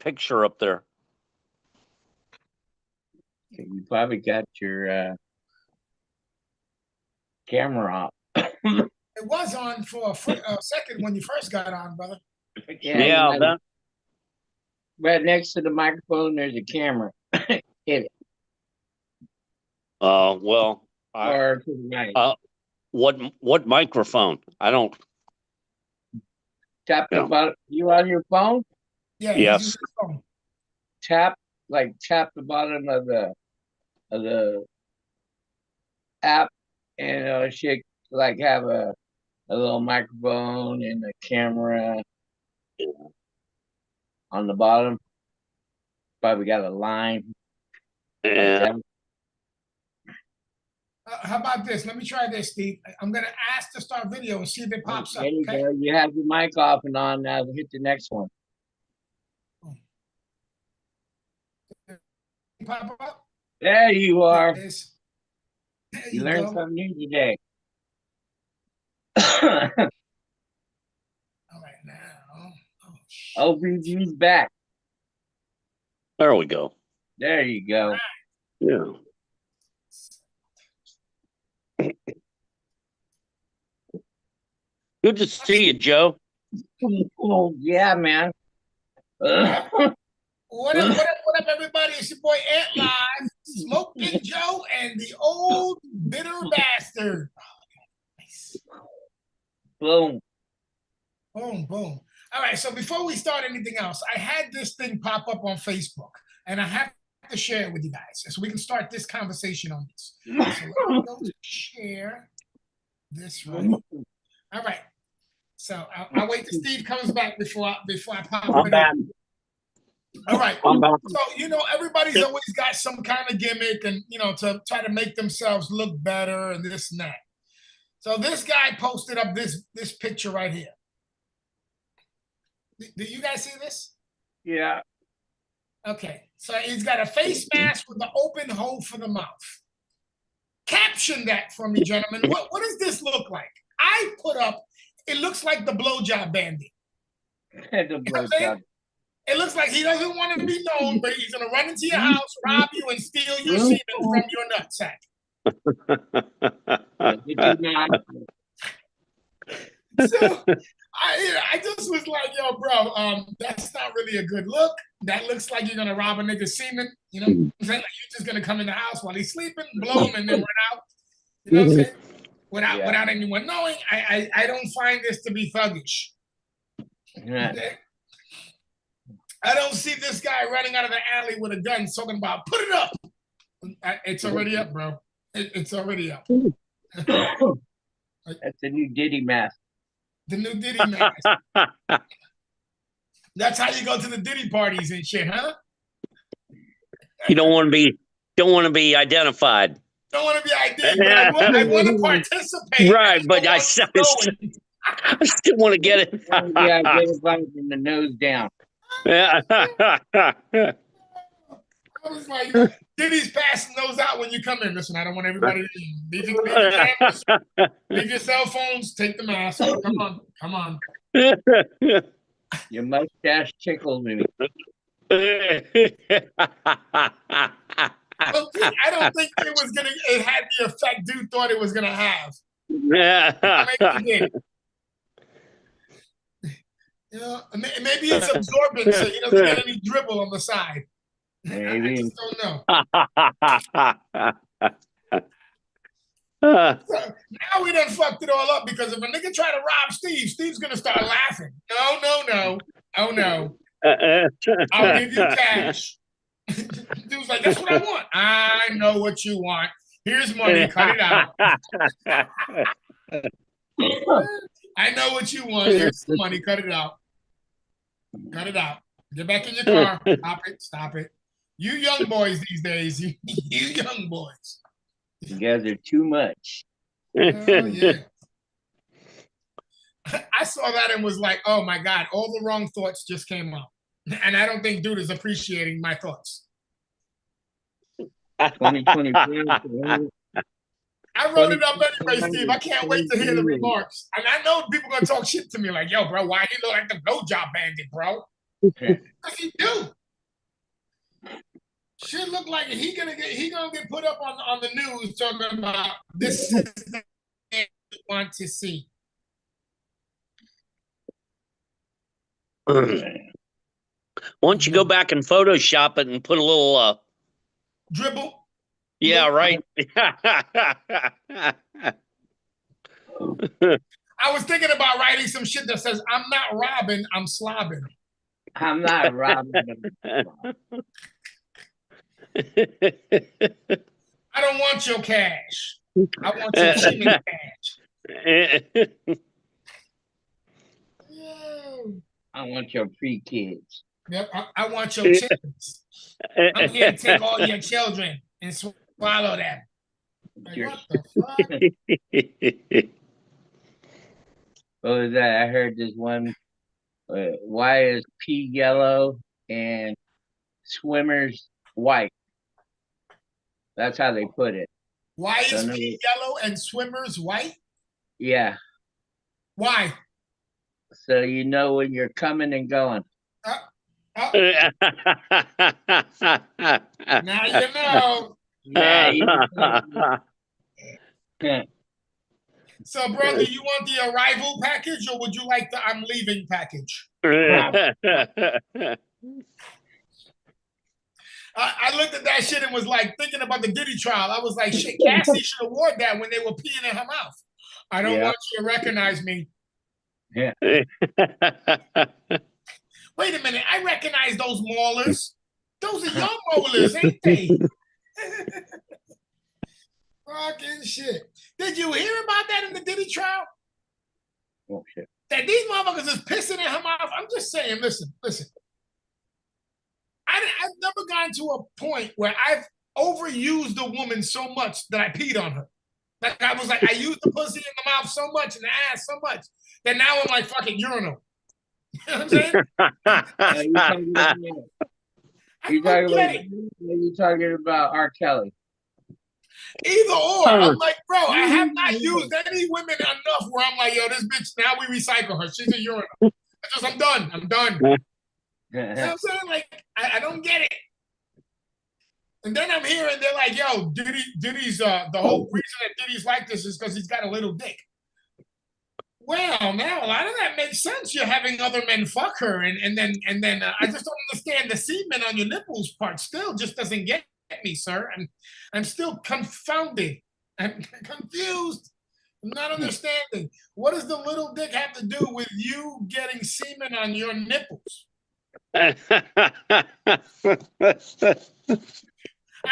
picture up there. You probably got your camera off. It was on for a second when you first got on, brother. Yeah, that. Right next to the microphone, there's a camera. Hit it. Well, Or to the right. what microphone? I don't. Tap the button. You on your phone? Yeah. Yes. Tap the bottom of the app, and it should like have a little microphone and a camera on the bottom. Probably got a line. Yeah. How about this? Let me try this, Steve. I'm going to ask to start video and see if it pops up. There you Okay? go. You have your mic off and on now. Hit the next one. Pop up? There you are. There You learned something new today. All right, now. OBG's back. There we go. There you go. Yeah. Good to see you, Joe. Oh, yeah, man. What up, everybody? It's your boy Ant Live, Smoking Joe, and the old bitter bastard. Boom. Boom, boom. All right, so before we start anything else, I had this thing pop up on Facebook, and I have to share it with you guys so we can start this conversation on this. So let me go to share this right. All right. So I'll wait till Steve comes back before I pop it in. All right. So, everybody's always got some kind of gimmick and, to try to make themselves look better and this and that. So this guy posted up this picture right here. Do you guys see this? Yeah. Okay. So he's got a face mask with the open hole for the mouth. Caption that for me, gentlemen. What does this look like? I put up, it looks like the blowjob bandit. It looks like he doesn't want to be known, but he's going to run into your house, rob you, and steal your semen from your nutsack. So I just was like, yo, bro, that's not really a good look. That looks like you're going to rob a nigga's semen. You know what I'm saying? Like you're just going to come in the house while he's sleeping, blow him, and then run out. You know what I'm saying? Without anyone knowing. I don't find this to be thuggish. Okay? I don't see this guy running out of the alley with a gun talking about, put it up. It's already up, bro. It's already up. That's the new Diddy mask. The new Diddy mask. That's how you go to the Diddy parties and shit, huh? You don't want to be identified. Don't want to be identified. I want to participate. Right, but I still want to get it. Yeah, get it from the nose down. Yeah. I was like, Diddy's passing those out when you come in. Listen, I don't want everybody to leave your cameras, leave your cell phones, take the mask. Come on. Your mustache tickles me. I don't think it had the effect dude thought it was gonna have. Maybe it's absorbent, so he doesn't get any dribble on the side. Maybe. I just don't know. So now we done fucked it all up because if a nigga try to rob Steve's gonna start laughing. No. Oh no. I'll give you cash. Dude's like, that's what I want. I know what you want. Here's money. Cut it out. I know what you want. Here's the money. Cut it out. Cut it out. Get back in your car. Stop it. You young boys these days. You young boys. You guys are too much. Oh, yeah. I saw that and was like, oh my God, all the wrong thoughts just came up. And I don't think dude is appreciating my thoughts. 2023. I wrote it up anyway, Steve. I can't wait to hear the remarks. And I know people are going to talk shit to me like, yo, bro, why he look like the blowjob bandit, bro? Because he do. Shit look like he gonna get put up on the news talking about this is the man we want to see. Why don't you go back and Photoshop it and put a little Dribble. yeah, right. I was thinking about writing some shit that says, I'm not robbing, I'm slobbing. I'm not robbing them. I don't want your cash. I want your semen cash. Yo. I want your pre-kids. Yep, I want your chickens. I'm here to take all your children and swallow them. Like, what the fuck? What was that? I heard this one. Why is pea yellow and swimmers white? That's how they put it. Why is pea yellow and swimmers white? Yeah. Why? So you know when you're coming and going. Now you know. Yeah. You know. So, brother, you want the arrival package or would you like the I'm leaving package? I looked at that shit and was like thinking about the Diddy trial. I was like, shit, Cassie should have worn that when they were peeing in her mouth. I don't want you to recognize me. Yeah. Wait a minute, I recognize those maulers. Those are your maulers, ain't they? Fucking shit. Did you hear about that in the Diddy trial? Oh, shit. That these motherfuckers is pissing in her mouth? I'm just saying, listen. I've never gotten to a point where I've overused a woman so much that I peed on her. Like I was like, I used the pussy in the mouth so much and the ass so much that now I'm like fucking urinal. You know what I'm saying? You talking about R. Kelly? Either or. I'm like, bro, I have not used any women enough where I'm like, yo, this bitch, now we recycle her. She's a urinal. I'm done. You know what I'm saying? Like, I don't get it. And then I'm hearing they're like, yo, Diddy's the whole reason that Diddy's like this is because he's got a little dick. Well, now a lot of that makes sense. You're having other men fuck her, and then I just don't understand the semen on your nipples part. Still, just doesn't get me, sir. I'm still confounded. I'm confused. I'm not understanding. What does the little dick have to do with you getting semen on your nipples? I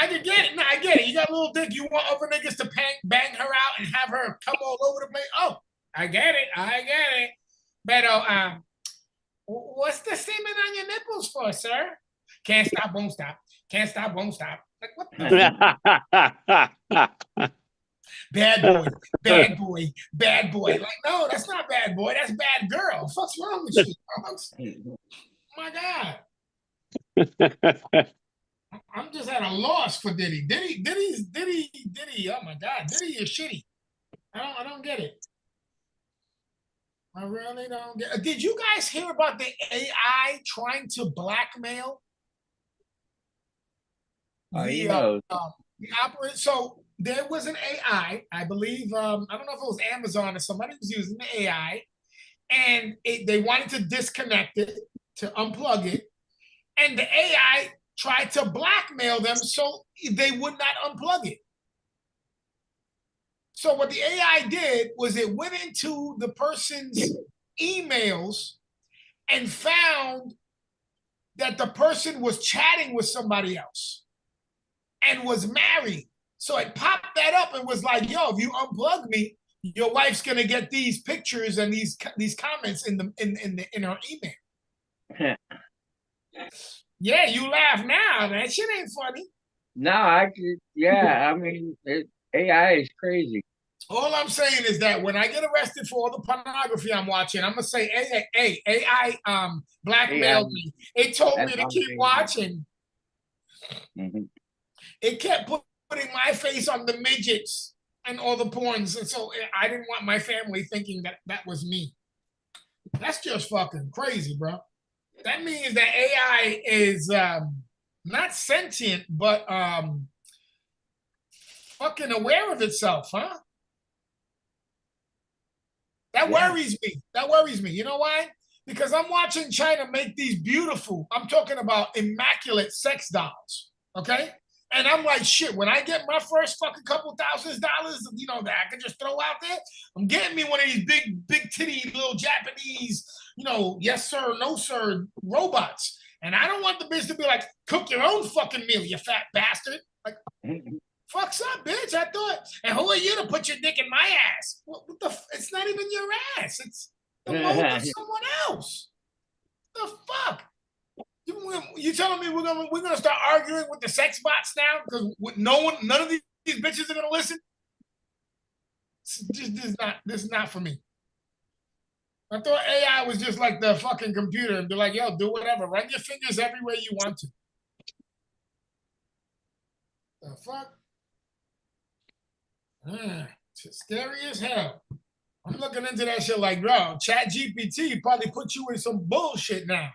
can get it. No, I get it. You got a little dick. You want other niggas to bang her out and have her come all over the place. Oh, I get it. But what's the semen on your nipples for, sir? Can't stop, won't stop. Can't stop, won't stop. Like, what the Bad boy. Like, no, that's not bad boy. That's bad girl. What's wrong with you? Oh my God. I'm just at a loss for Diddy. Diddy. Oh my God, Diddy is shitty. I don't get it. I really don't get it. Did you guys hear about the AI trying to blackmail the operator? So there was an AI, I believe. I don't know if it was Amazon or somebody was using the AI, and they wanted to disconnect it, to unplug it, and the AI tried to blackmail them so they would not unplug it. So what the AI did was it went into the person's emails and found that the person was chatting with somebody else and was married. So it popped that up and was like, yo, if you unplug me, your wife's gonna get these pictures and these comments in her email. Yeah, you laugh now, man. Shit ain't funny. No, I mean, AI is crazy. All I'm saying is that when I get arrested for all the pornography I'm watching, I'm gonna say, hey, AI blackmailed me. It told me to keep watching. Mm-hmm. It kept putting my face on the midgets and all the porns, and so I didn't want my family thinking that was me. That's just fucking crazy, bro. That means that AI is not sentient, but fucking aware of itself, huh? That Yeah. worries me. That worries me. You know why? Because I'm watching China make these beautiful, I'm talking about immaculate sex dolls. Okay. And I'm like, shit, when I get my first fucking couple $1,000s, you know, that I can just throw out there, I'm getting me one of these big titty little Japanese, you know, yes sir, no sir robots. And I don't want the bitch to be like, cook your own fucking meal, you fat bastard. Like, fuck's up, bitch. I thought, and who are you to put your dick in my ass? What the? It's not even your ass. It's the mold of someone else. The fuck? You telling me we're gonna start arguing with the sex bots now because none of these bitches are gonna listen? This is not for me. I thought AI was just like the fucking computer and be like, yo, do whatever. Run your fingers everywhere you want to. The fuck? It's scary as hell. I'm looking into that shit like, bro, Chat GPT probably put you in some bullshit now.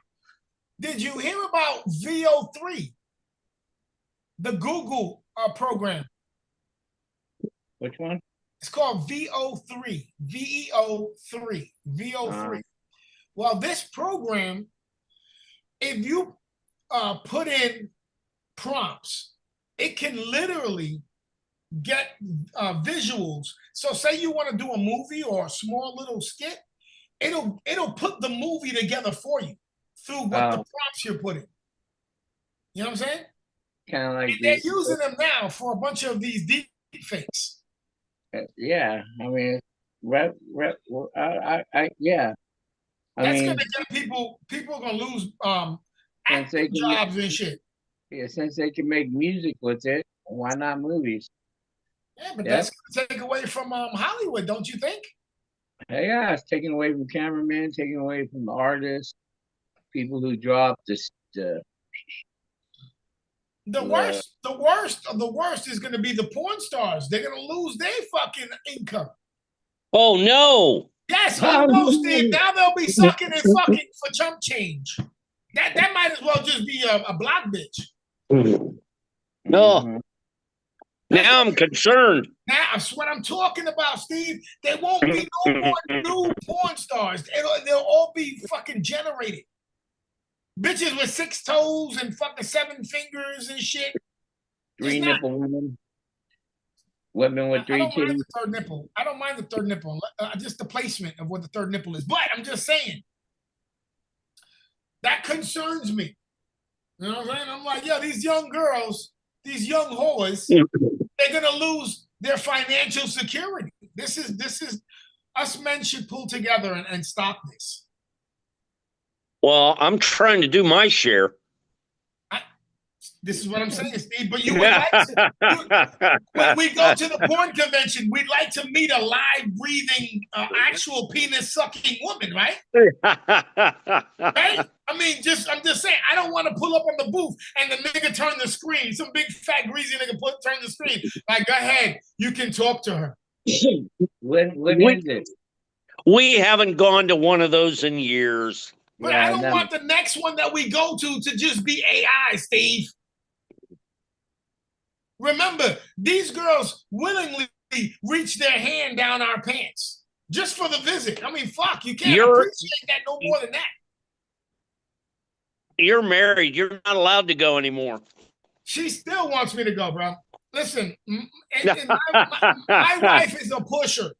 Did you hear about VO3? The Google program. Which one? It's called VO3. VEO3. VO3. Well, this program, if you put in prompts, it can literally get visuals. So say you want to do a movie or a small little skit, it'll put the movie together for you through what the prompts you're putting. You know what I'm saying? Kind of like they're using them now for a bunch of these deep fakes. Yeah, I mean, yeah. That's gonna get people are gonna lose acting jobs and shit. Yeah, since they can make music with it, why not movies? Yeah, but that's gonna take away from Hollywood, don't you think? Yeah, it's taking away from cameramen, taking away from the artists, people who drop the worst is gonna be the porn stars. They're gonna lose their fucking income. Oh no. Yes, oh no, Steve. Now they'll be sucking and fucking for chump change. That might as well just be a block bitch. No. Now I'm concerned. That's what I'm talking about, Steve. There won't be no more new porn stars. They'll all be fucking generated. Bitches with 6 toes and fucking 7 fingers and shit. 3 nipple women. Women with 3 titties. Third nipple. I don't mind the third nipple. Just the placement of what the third nipple is. But I'm just saying. That concerns me. You know what I'm saying? I'm like, yo, these young girls, these young whores, they're gonna lose their financial security. This is us men should pull together and stop this. Well, I'm trying to do my share. This is what I'm saying, Steve. But you would like to, when we go to the porn convention, we'd like to meet a live, breathing, actual penis sucking woman, right? Right? I mean, I'm just saying, I don't want to pull up on the booth and the nigga turn the screen. Some big fat greasy nigga turn the screen. Like, go ahead, you can talk to her. When is it? We haven't gone to one of those in years. But I don't want the next one that we go to just be AI, Steve. Remember, these girls willingly reach their hand down our pants just for the visit. I mean, fuck, you can't appreciate that no more than that. You're married. You're not allowed to go anymore. She still wants me to go, bro. Listen, my wife is a pusher.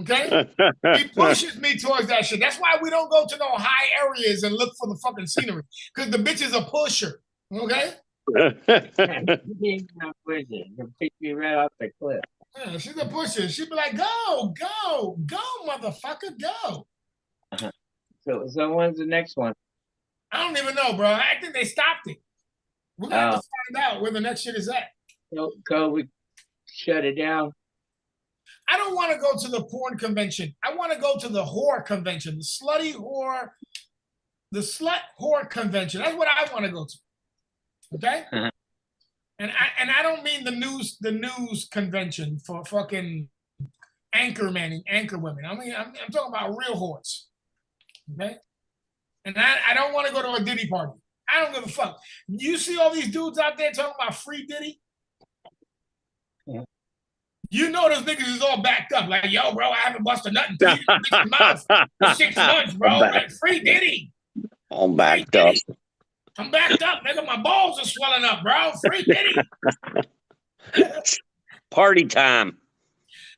Okay? He pushes me towards that shit. That's why we don't go to no high areas and look for the fucking scenery. Because the bitch is a pusher. Okay? She'll pick you right off the cliff. Yeah, she's a pusher. She'd be like, go, motherfucker, go. So when's the next one? I don't even know, bro. I think they stopped it. We're going to have to find out where the next shit is at. So COVID shut it down. I don't want to go to the porn convention. I want to go to the whore convention, the slut whore convention. That's what I want to go to. Okay? And I don't mean the news convention for fucking anchor women. I mean, I'm talking about real whores. Okay? And I don't want to go to a Diddy party. I don't give a fuck. You see all these dudes out there talking about free Diddy? Yeah. You know those niggas is all backed up. Like, yo, bro, I haven't busted nothing to your mouth for 6 months, bro. Like, free Diddy. All backed up. I'm backed up, nigga. My balls are swelling up, bro. Free Diddy. Party time.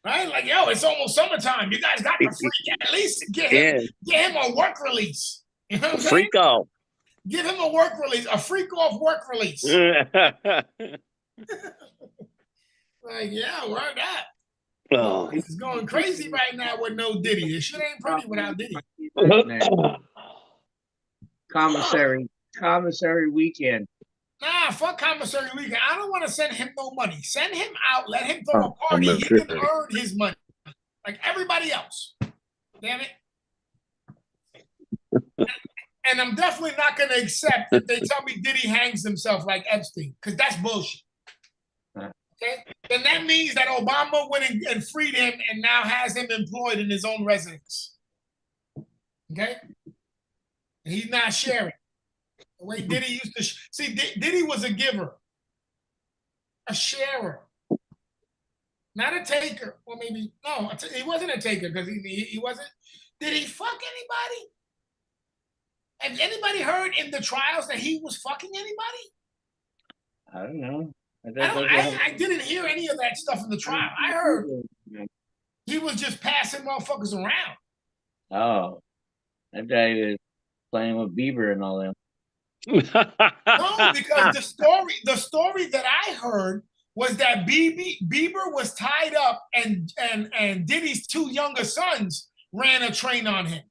Right? Like, yo, it's almost summertime. You guys got the free. At least get him a work release. You know what I'm saying? Freak off. Give him a work release, a freak off work release. Like, yeah, word that. Oh. It's going crazy right now with no Diddy. This shit ain't pretty without Diddy. Commissary weekend. Nah, fuck commissary weekend. I don't want to send him no money. Send him out. Let him throw a party. He can earn his money like everybody else. Damn it. And I'm definitely not going to accept if they tell me Diddy hangs himself like Epstein, because that's bullshit. Okay? Then that means that Obama went and freed him and now has him employed in his own residence. Okay? And he's not sharing. The way Diddy used to see, Diddy was a giver, a sharer, not a taker. Well, maybe no, he wasn't a taker because he wasn't. Did he fuck anybody? Have anybody heard in the trials that he was fucking anybody? I don't know. I didn't hear any of that stuff in the trial. I heard he was just passing motherfuckers around. Oh, I thought he was playing with Bieber and all them. No, because the story that I heard was that Bieber was tied up and Diddy's 2 younger sons ran a train on him.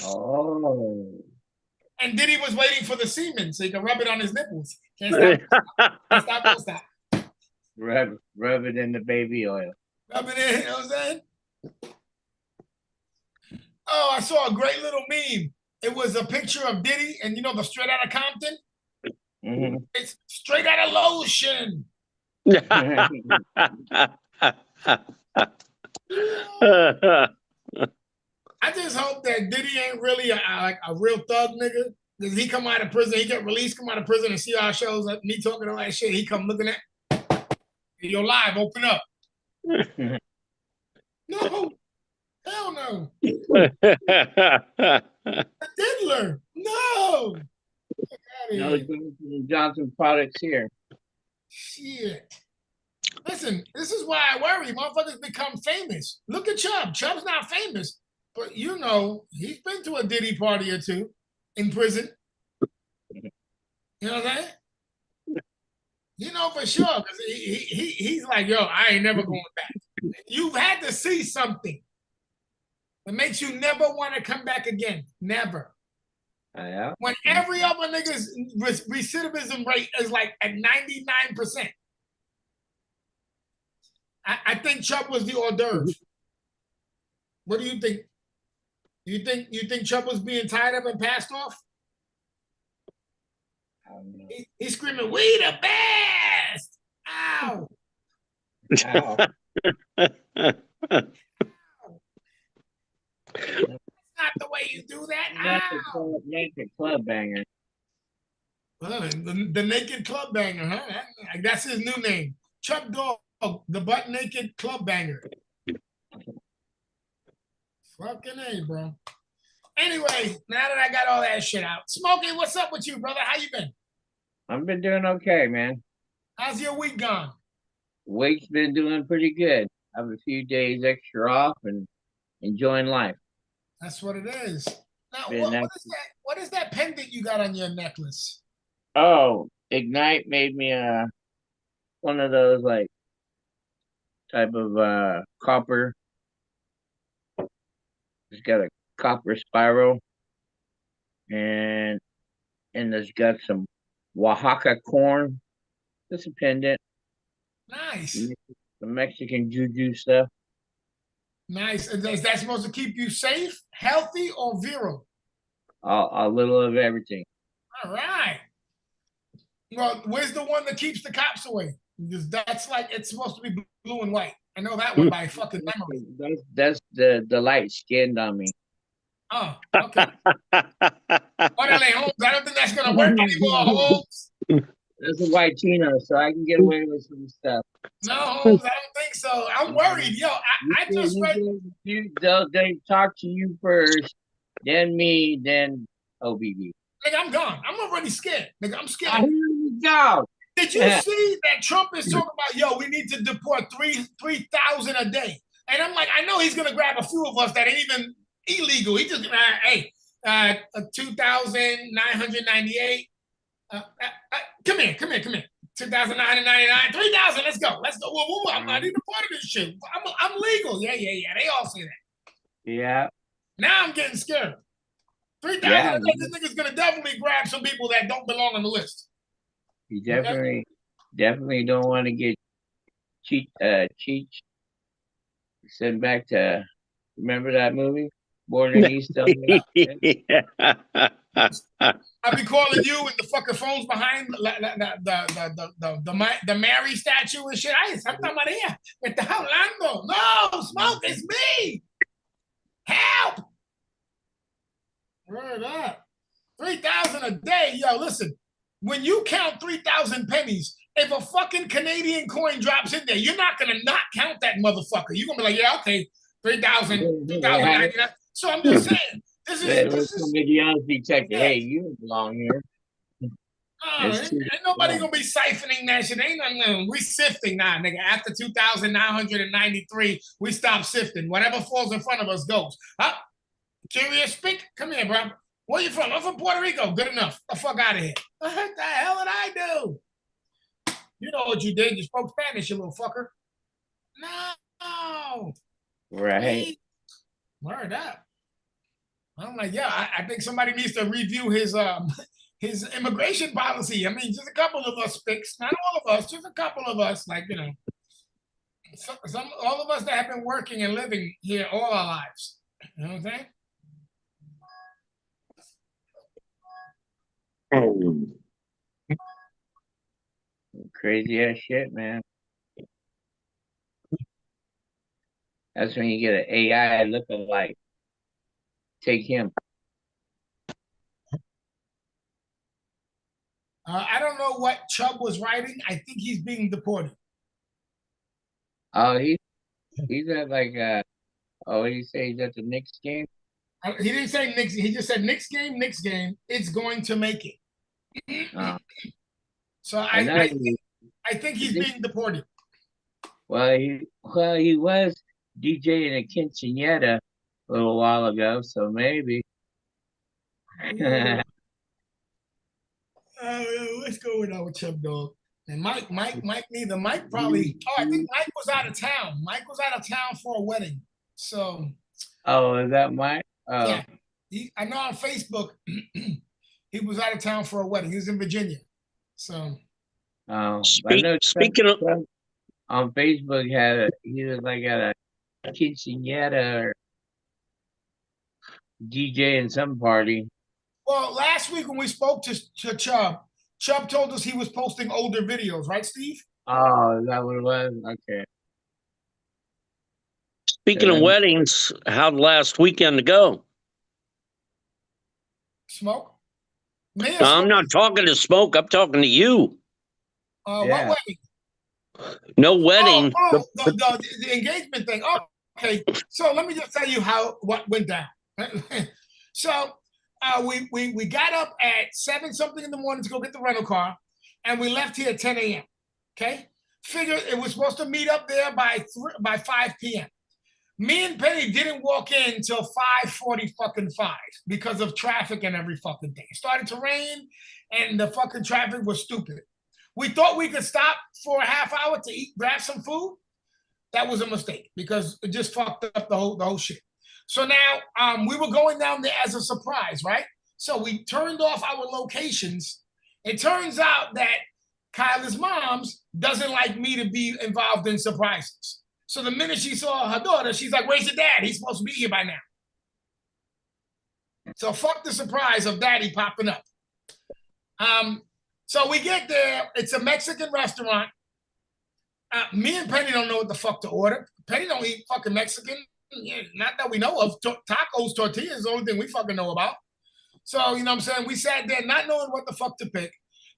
Oh. And Diddy was waiting for the semen so he could rub it on his nipples. Can't stop. Rub it in the baby oil. Rub it in, you know what I'm saying? Oh, I saw a great little meme. It was a picture of Diddy and you know the Straight Outta Compton? Mm-hmm. It's straight out of lotion. I just hope that Diddy ain't really a real thug nigga. Because he come out of prison, he get released, come out of prison and see our shows, like me talking all that shit. He come looking at, you're live, open up. No, hell no. Diddler, no. No Johnson products here. Shit. Listen, this is why I worry. Motherfuckers become famous. Look at Chubb. Chubb's not famous. But you know, he's been to a Diddy party or two in prison. You know what I'm saying? You know for sure, because he's like, yo, I ain't never going back. You've had to see something that makes you never want to come back again. Never. Yeah. When every other nigga's recidivism rate is like at 99%. I think Chubb was the hors d'oeuvre. What do you think? You think Chubb was being tied up and passed off? I don't know. He's screaming, "We the best!" Ow! Ow. That's not the way you do that. Ow! Naked club banger. The naked club banger, huh? That's his new name. Chubb Dog, the butt naked club banger. Fucking A, bro. Anyway, now that I got all that shit out, Smokey, what's up with you, brother? How you been? I've been doing okay, man. How's your week gone? Week's been doing pretty good. I have a few days extra off and enjoying life. That's what it is. Now, Been what that- is that? What is that pendant you got on your necklace? Oh, Ignite made me one of those like type of copper. It's got a copper spiral and it's got some Oaxaca corn. It's a pendant. Nice. The Mexican juju stuff. Nice. Is that supposed to keep you safe, healthy, or virile? A little of everything. All right. Well, where's the one that keeps the cops away? Because that's like, it's supposed to be blue and white. I know that one by fucking memory. That's the light skinned on me. Oh, okay. Orale, Holmes. I don't think that's gonna work anymore, Holmes. That's a white chino, so I can get away with some stuff. No, Holmes, I don't think so. I'm worried. Yo, I just read. They talk to you first, then me, then OBB. Nigga, I'm gone. I'm already scared. Nigga, I'm Oh, scared. here we go. Did you see that Trump is talking about, yo, we need to deport 3,000 a day? And I'm like, I know he's gonna grab a few of us that ain't even illegal. He just gonna, hey, 2,998. Come here. 2,999, 3,000. Let's go. Whoa. I'm not even part of this shit. I'm legal. Yeah. They all say that. Yeah. Now I'm getting scared. 3,000. Yeah. This nigga's gonna definitely grab some people that don't belong on the list. You definitely don't want to get sent back to. Remember that movie, Born in East LA? I'll be calling you and the fucking phones behind the Mary statue and shit. Ay, Santa Maria, me estás hablando. No, Smoke, it's me. Help. Word up. 3,000 a day. Yo, listen, when you count 3,000 pennies, if a fucking Canadian coin drops in there, you're not going to not count that motherfucker. You're going to be like, yeah, okay, 3,000, 2,099. So I'm just saying, this is somebody else detected. Hey, you don't belong here. Ain't nobody gonna be siphoning that shit. Ain't nothing. We sifting now, nigga. After 2,993, we stop sifting. Whatever falls in front of us goes. Huh? Curious speak? Come here, bro. Where you from? I'm from Puerto Rico. Good enough. The fuck out of here. What the hell did I do? You know what you did. You spoke Spanish, you little fucker. No. Right. Word up. I'm like, yeah, I think somebody needs to review his immigration policy. I mean, just a couple of us fix, not all of us, just a couple of us, like, you know, all of us that have been working and living here all our lives. You know what I'm saying? Crazy ass shit, man. That's when you get an AI looking like. Take him. I don't know what Chubb was writing. I think he's being deported. Oh, he's at like what did he say? He's at the Knicks game? He didn't say Knicks. He just said Knicks game. It's going to make it. Oh. So I think he's being deported. Well, he was DJing a quinceañera a little while ago, so maybe. What's going on with Chubb, dog? And Mike neither. Mike probably. Oh, I think Mike was out of town. Mike was out of town for a wedding. So. Oh, is that Mike? Oh. Yeah. I know on Facebook he was out of town for a wedding. He was in Virginia. So. Speaking of on Facebook, he was like at a quinceañera or DJ in some party. Well, last week when we spoke to Chubb told us he was posting older videos, right, Steve? Oh, is that what it was? Okay. Speaking of weddings, how'd last weekend go? Smoke? I'm not talking to Smoke. I'm talking to you. What wedding? No wedding. The engagement thing. Oh, okay. So let me just tell you what went down. So we got up at 7 something in the morning to go get the rental car, and we left here at 10 a.m. Okay, figure it was supposed to meet up there by 5 p.m. Me and Penny didn't walk in until 5:45 because of traffic and every fucking thing. It started to rain, and the fucking traffic was stupid. We thought we could stop for a half hour to grab some food. That was a mistake because it just fucked up the whole shit. So now we were going down there as a surprise, right? So we turned off our locations. It turns out that Kyla's mom's doesn't like me to be involved in surprises. So the minute she saw her daughter, she's like, where's your dad? He's supposed to be here by now. So fuck the surprise of daddy popping up. So we get there. It's a Mexican restaurant. Me and Penny don't know what the fuck to order. Penny don't eat fucking Mexican. Yeah, not that we know of. Tacos, tortillas is the only thing we fucking know about. So, you know what I'm saying? We sat there not knowing what the fuck to pick.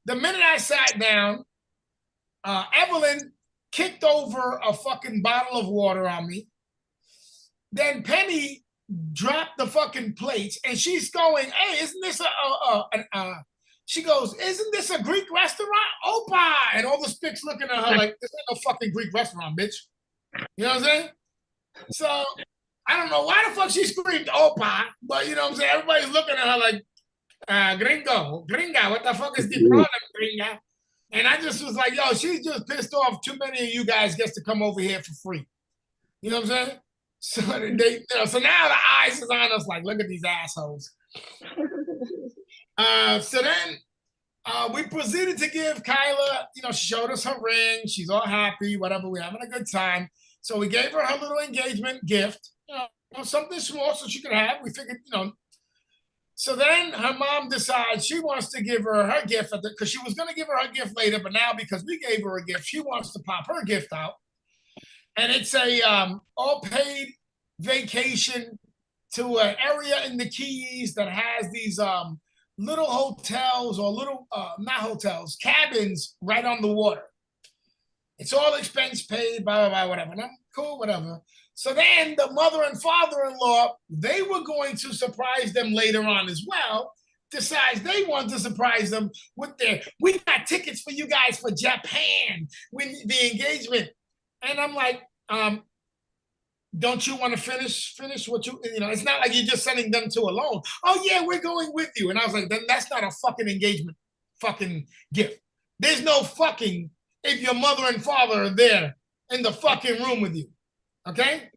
The minute I sat down, Evelyn kicked over a fucking bottle of water on me. Then Penny dropped the fucking plates and she's going, hey, isn't this she goes, isn't this a Greek restaurant? Opa! And all the sticks looking at her like, this ain't no fucking Greek restaurant, bitch. You know what I'm saying? So I don't know why the fuck she screamed Opa, but you know what I'm saying? Everybody's looking at her like, gringa, what the fuck is the problem, gringa? And I just was like, yo, she's just pissed off. Too many of you guys gets to come over here for free. You know what I'm saying? So so now the eyes is on us like, look at these assholes. So then we proceeded to give Kyla, she showed us her ring. She's all happy, whatever. We're having a good time. So we gave her little engagement gift, something small so she could have. We figured, So then her mom decides she wants to give her gift because she was going to give her gift later, but now because we gave her a gift, she wants to pop her gift out. And it's a all-paid vacation to an area in the Keys that has these little hotels or little, not hotels, cabins right on the water. It's all expense paid, blah, blah, blah, whatever. And I'm cool, whatever. So then the mother and father-in-law, they were going to surprise them later on as well, decides they want to surprise them with we got tickets for you guys for Japan, with the engagement. And I'm like, don't you want to finish what it's not like you're just sending them to alone. Oh yeah, we're going with you. And I was like, then that's not a fucking engagement fucking gift. There's no fucking if your mother and father are there in the fucking room with you. Okay?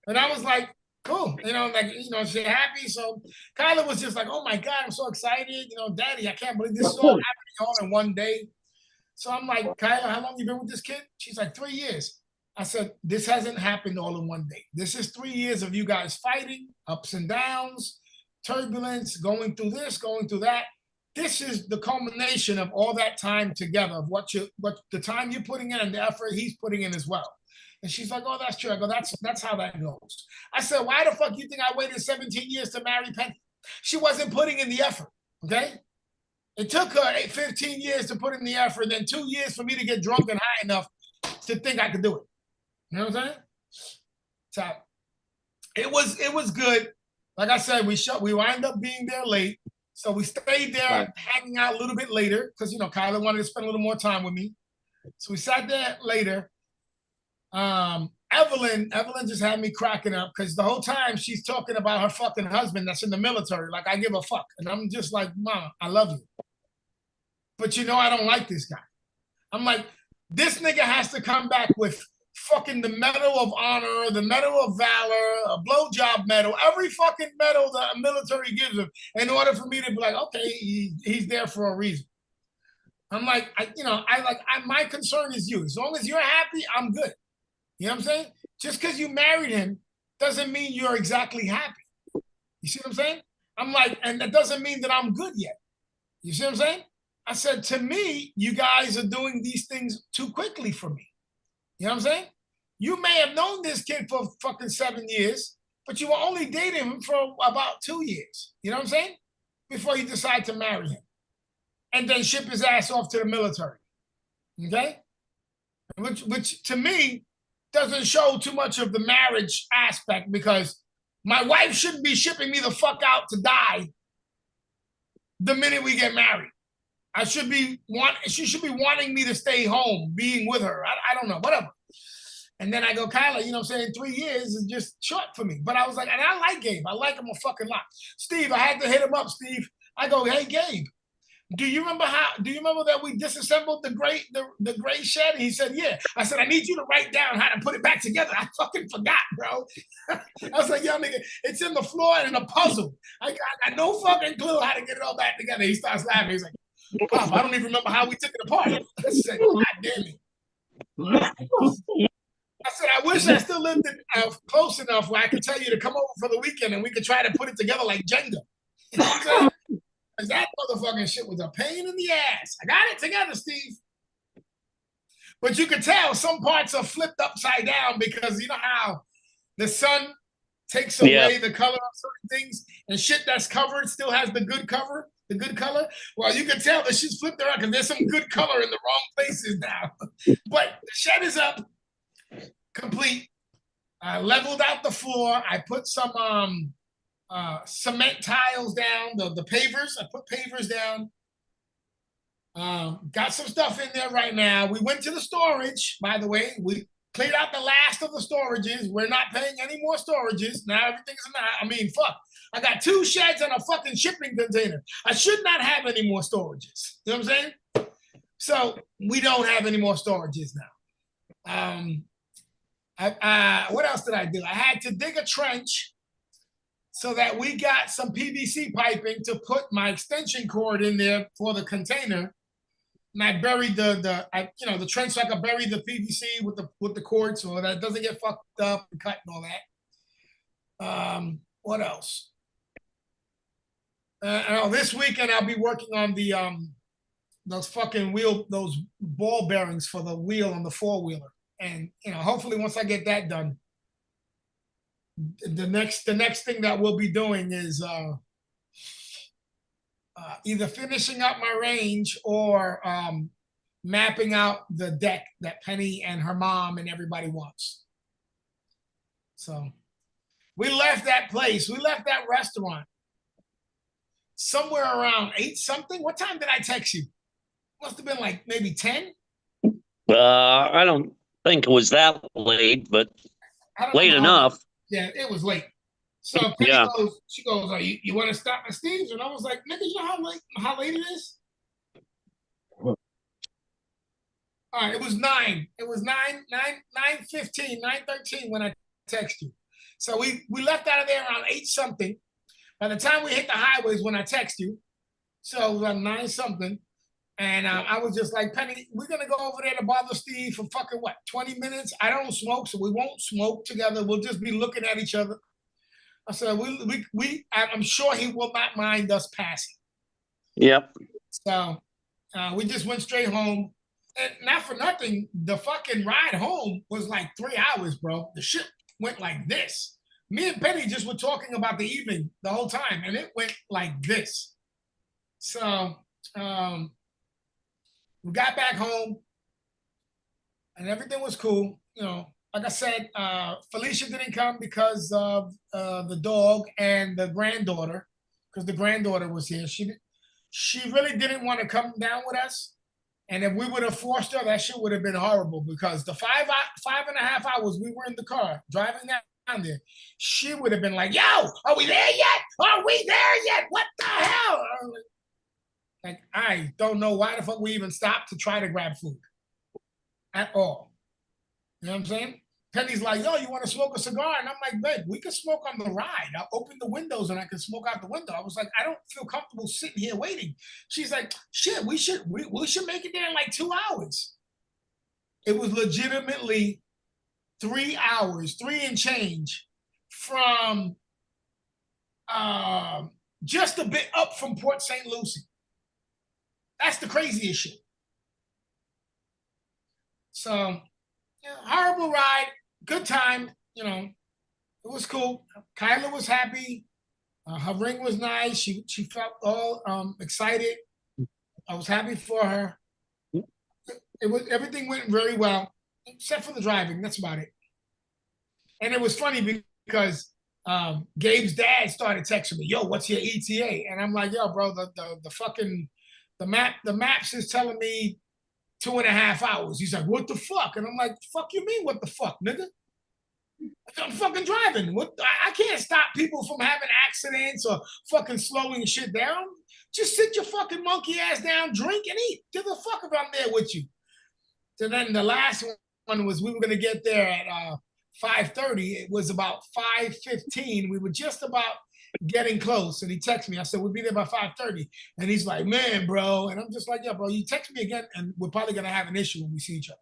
And I was like, cool. She's happy. So Kyla was just like, oh my God, I'm so excited. Daddy, I can't believe this is all happening all in one day. So I'm like, Kyla, how long you been with this kid? She's like, 3 years. I said, this hasn't happened all in one day. This is 3 years of you guys fighting, ups and downs, turbulence, going through this, going through that. This is the culmination of all that time together, of what the time you're putting in and the effort he's putting in as well. And she's like, oh, that's true. I go, that's how that goes. I said, why the fuck you think I waited 17 years to marry Penny? She wasn't putting in the effort, okay? It took her 15 years to put in the effort, then 2 years for me to get drunk and high enough to think I could do it. You know what I'm saying? So it was good. Like I said, we wind up being there late. So we stayed there hanging out a little bit later because, Kyla wanted to spend a little more time with me. So we sat there later. Evelyn just had me cracking up because the whole time she's talking about her fucking husband that's in the military. Like, I give a fuck. And I'm just like, Mom, I love you. But I don't like this guy. I'm like, this nigga has to come back with fucking the Medal of Honor, the Medal of Valor, a blowjob medal, every fucking medal the military gives him in order for me to be like, okay, he's there for a reason. I'm like, my concern is you. As long as you're happy, I'm good. You know what I'm saying? Just because you married him doesn't mean you're exactly happy. You see what I'm saying? I'm like, and that doesn't mean that I'm good yet. You see what I'm saying? I said, to me, you guys are doing these things too quickly for me. You know what I'm saying? You may have known this kid for fucking 7 years, but you were only dating him for about 2 years. You know what I'm saying? Before you decide to marry him. And then ship his ass off to the military. Okay? Which to me doesn't show too much of the marriage aspect because my wife shouldn't be shipping me the fuck out to die the minute we get married. She should be wanting me to stay home, being with her. I don't know, whatever. And then I go, Kyla, 3 years is just short for me. But I was like, and I like Gabe. I like him a fucking lot. Steve, I had to hit him up, Steve. I go, hey, Gabe, do you remember that we disassembled the gray shed? And he said, yeah. I said, I need you to write down how to put it back together. I fucking forgot, bro. I was like, yo, nigga, it's in the floor and in a puzzle. I got no fucking clue how to get it all back together. He starts laughing. He's like, Pop, I don't even remember how we took it apart. I said, God damn it. I said, I wish I still lived close enough where I could tell you to come over for the weekend and we could try to put it together like Jenga. You know what I'm saying? Because that motherfucking shit was a pain in the ass. I got it together, Steve. But you could tell some parts are flipped upside down because you know how the sun takes Yeah. away the color of certain things, and shit that's covered still has the good cover, the good color. Well, you can tell that she's flipped around because there's some good color in the wrong places now. But the shed is up, complete. I leveled out the floor. I put some cement tiles down, the pavers. I put pavers down. Got some stuff in there right now. We went to the storage, by the way. We cleared out the last of the storages. We're not paying any more storages. Now everything's fuck. I got 2 sheds and a fucking shipping container. I should not have any more storages. You know what I'm saying? So we don't have any more storages now. What else did I do? I had to dig a trench so that we got some PVC piping to put my extension cord in there for the container. And I buried the trench so I could bury the PVC with the cord so that it doesn't get fucked up and cut and all that. What else? This weekend I'll be working on the those ball bearings for the wheel on the 4-wheeler. And hopefully once I get that done, the next thing that we'll be doing is either finishing up my range or mapping out the deck that Penny and her mom and everybody wants. So we left that place. We left that restaurant somewhere around 8 something. What time did I text you? Must have been like maybe 10. I don't think it was that late, but late enough. Yeah, it was late. So Penny goes, oh, you want to stop at Steve's? And I was like, nigga, you know how late it is? All right, it was 9. It was 9:15, 9:13 when I text you. So we left out of there around 8 something. By the time we hit the highways when I text you, so it was around 9 something. And I was just like, Penny, we're going to go over there to bother Steve for fucking 20 minutes? I don't smoke, so we won't smoke together. We'll just be looking at each other. I said, I'm sure he will not mind us passing. Yep. So we just went straight home. And not for nothing, the fucking ride home was like 3 hours, bro. The shit went like this. Me and Penny just were talking about the evening the whole time, and it went like this. So we got back home, and everything was cool. Like I said, Felicia didn't come because of the dog and the granddaughter, because the granddaughter was here. She really didn't want to come down with us. And if we would have forced her, that shit would have been horrible, because the 5.5 hours we were in the car driving down there, she would have been like, yo, are we there yet? Are we there yet? What the hell? Like, I don't know why the fuck we even stopped to try to grab food at all. You know what I'm saying? Penny's like, yo, you want to smoke a cigar? And I'm like, babe, we can smoke on the ride. I'll open the windows and I can smoke out the window. I was like, I don't feel comfortable sitting here waiting. She's like, shit, we should make it there in like 2 hours. It was legitimately 3 hours, 3 and change from just a bit up from Port St. Lucie. That's the craziest shit. So, horrible ride, good time. It was cool. Kyla was happy. Her ring was nice. She felt all excited. I was happy for her. Everything went very well, except for the driving. That's about it. And it was funny because Gabe's dad started texting me, yo, what's your ETA? And I'm like, yo, bro, the fucking the maps is telling me 2.5 hours. He's like, what the fuck? And I'm like, fuck you mean, what the fuck, nigga? I'm fucking driving. I can't stop people from having accidents or fucking slowing shit down. Just sit your fucking monkey ass down, drink and eat. Give a fuck if I'm there with you. So then the last one was we were gonna get there at 5:30. It was about 5:15. We were just about getting close, and he texted me. I said, we'll be there by 5:30. And he's like, man, bro. And I'm just like, yeah, bro, you text me again, and we're probably gonna have an issue when we see each other.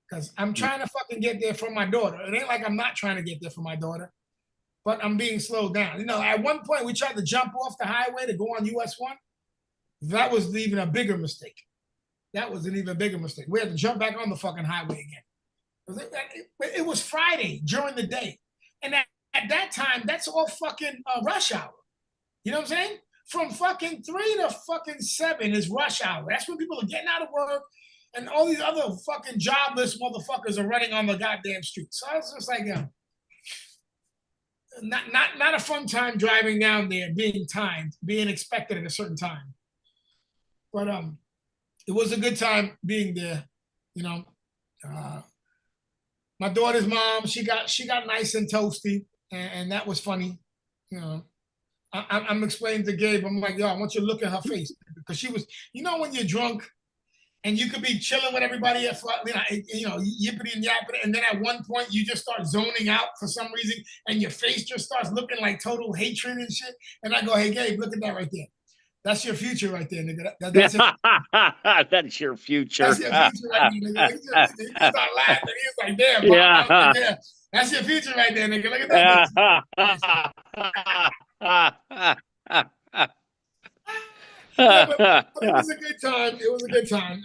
Because I'm trying to fucking get there for my daughter. It ain't like I'm not trying to get there for my daughter, but I'm being slowed down. At one point we tried to jump off the highway to go on US 1. That was even a bigger mistake. That was an even bigger mistake. We had to jump back on the fucking highway again. It was Friday during the day. And at that time, that's all fucking rush hour. You know what I'm saying? From fucking 3 to fucking 7 is rush hour. That's when people are getting out of work, and all these other fucking jobless motherfuckers are running on the goddamn street. So I was just like, not a fun time driving down there, being timed, being expected at a certain time. But it was a good time being there. You know, my daughter's mom, she got nice and toasty, and that was funny. You know, I'm explaining to Gabe, I'm like, yo, I want you to look at her face, because she was, you know, when you're drunk and you could be chilling with everybody at, yippity and yappity, and then at one point you just start zoning out for some reason, and your face just starts looking like total hatred and shit. And I go, hey Gabe, look at that right there. That's your future right there, nigga. That's That's your future. That's your future right there, nigga. He just start laughing. He was like, damn, Yeah. Pop, yeah. That's your future right there, nigga. Look at that. Yeah, but it was a good time. It was a good time.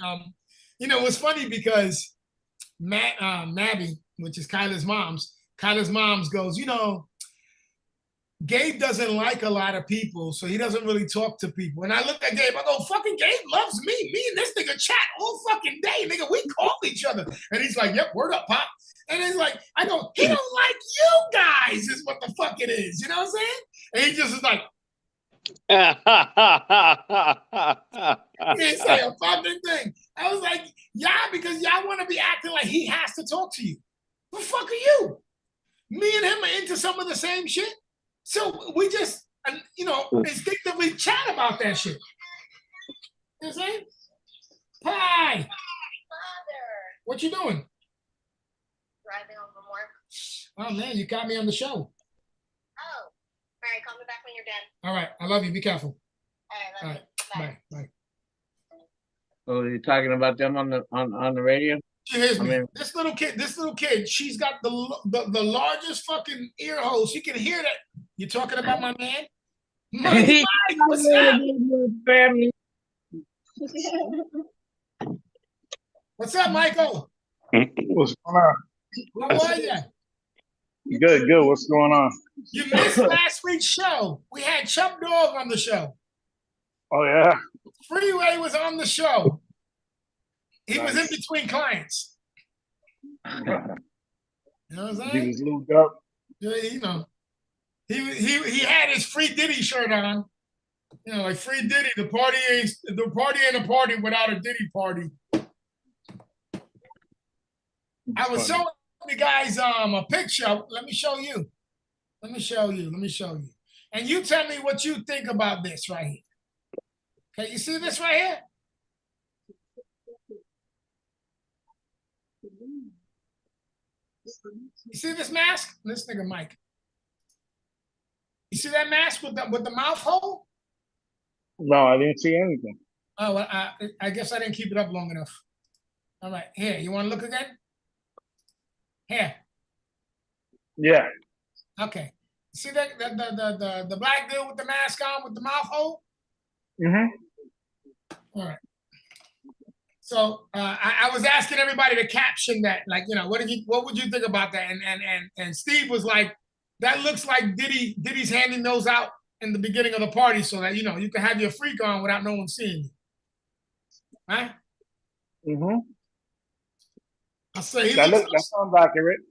You know, it was funny because Mabby, which is Kyla's mom's goes, you know, Gabe doesn't like a lot of people, so he doesn't really talk to people. And I look at Gabe, I go, fucking Gabe loves me. Me and this nigga chat all fucking day, nigga. We call each other. And he's like, yep, word up, Pop. And he's like, I go, he don't like you guys, is what the fuck it is. You know what I'm saying? And he just is like, he didn't say a fucking thing. I was like, yeah, because y'all want to be acting like he has to talk to you. The fuck are you? Me and him are into some of the same shit. So we just, you know, instinctively chat about that shit. You know what I'm saying? Hi. Father. What you doing? Driving home from work. Oh, man, you got me on the show. Oh. All right, call me back when you're done. All right. I love you. Be careful. All right, love you. Bye. Bye. Oh, you're talking about them on the radio? She hears me. I mean, This little kid, she's got the largest fucking ear hole. She can hear that. You talking about my man? Mike, what's up? Family. What's up, Michael? What's going on? How are you? Good. What's going on? You missed last week's show. We had Chub Dog on the show. Oh yeah. Freeway was on the show. He Nice. was in between clients. You know what I'm He saying? was lubed up. Yeah, you know. He had his Free Diddy shirt on. You know, like Free Diddy, the party ain't a party without a Diddy party. I was showing the guys a picture. Let me show you. And you tell me what you think about this right here. Okay, you see this right here? You see this mask? This nigga Mike. You see that mask with the mouth hole? No, I didn't see anything. Oh, well, I guess I didn't keep it up long enough. All right, here. You want to look again? Here. Yeah. Okay. See that the black dude with the mask on with the mouth hole? Mm-hmm. All right. So I was asking everybody to caption that, like, you know, what would you think about that? And Steve was like, that looks like Diddy's handing those out in the beginning of the party so that, you know, you can have your freak on without no one seeing you. Right? Mm-hmm. I said That sounds accurate.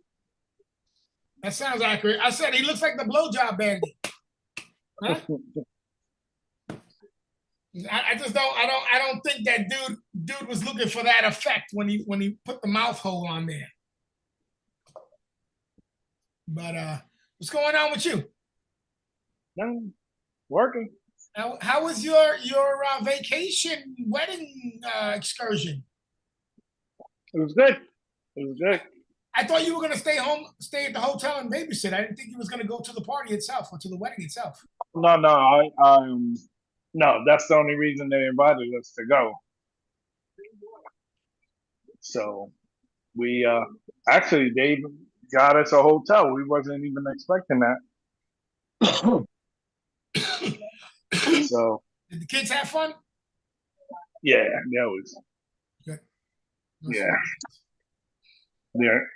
That sounds accurate. I said he looks like the blowjob bandit. Huh? I just don't think that dude was looking for that effect when he put the mouth hole on there. But what's going on with you? No, working. How was your vacation wedding excursion? It was good. I thought you were gonna stay at the hotel and babysit. I didn't think you was gonna go to the party itself or to the wedding itself. No, no, that's the only reason they invited us to go. So we actually they got us a hotel. We wasn't even expecting that. So Did the kids have fun? yeah, that was Good. yeah.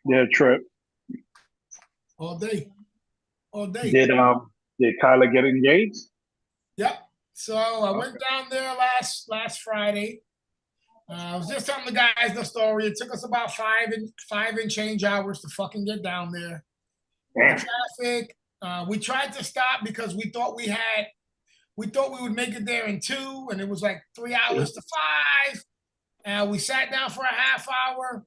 Their trip. All day. all day. Did Kyla get engaged? Yep. So I went down there last Friday. I was just telling the guys the story. It took us about five and change hours to fucking get down there. Damn. Traffic. We tried to stop because we thought we would make it there in 2, and it was like 3 hours to 5. We sat down for a half hour.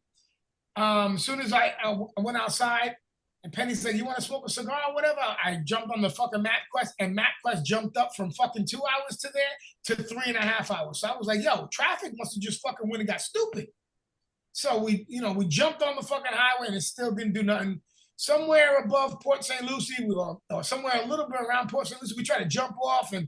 As soon as I went outside, and Penny said, "You want to smoke a cigar or whatever?" I jumped on the fucking MapQuest, and MapQuest jumped up from fucking 2 hours to there to 3.5 hours. So I was like, "Yo, traffic must have just fucking went and got stupid." So we jumped on the fucking highway, and it still didn't do nothing. Somewhere above Port St. Lucie, or somewhere a little bit around Port St. Lucie, we tried to jump off and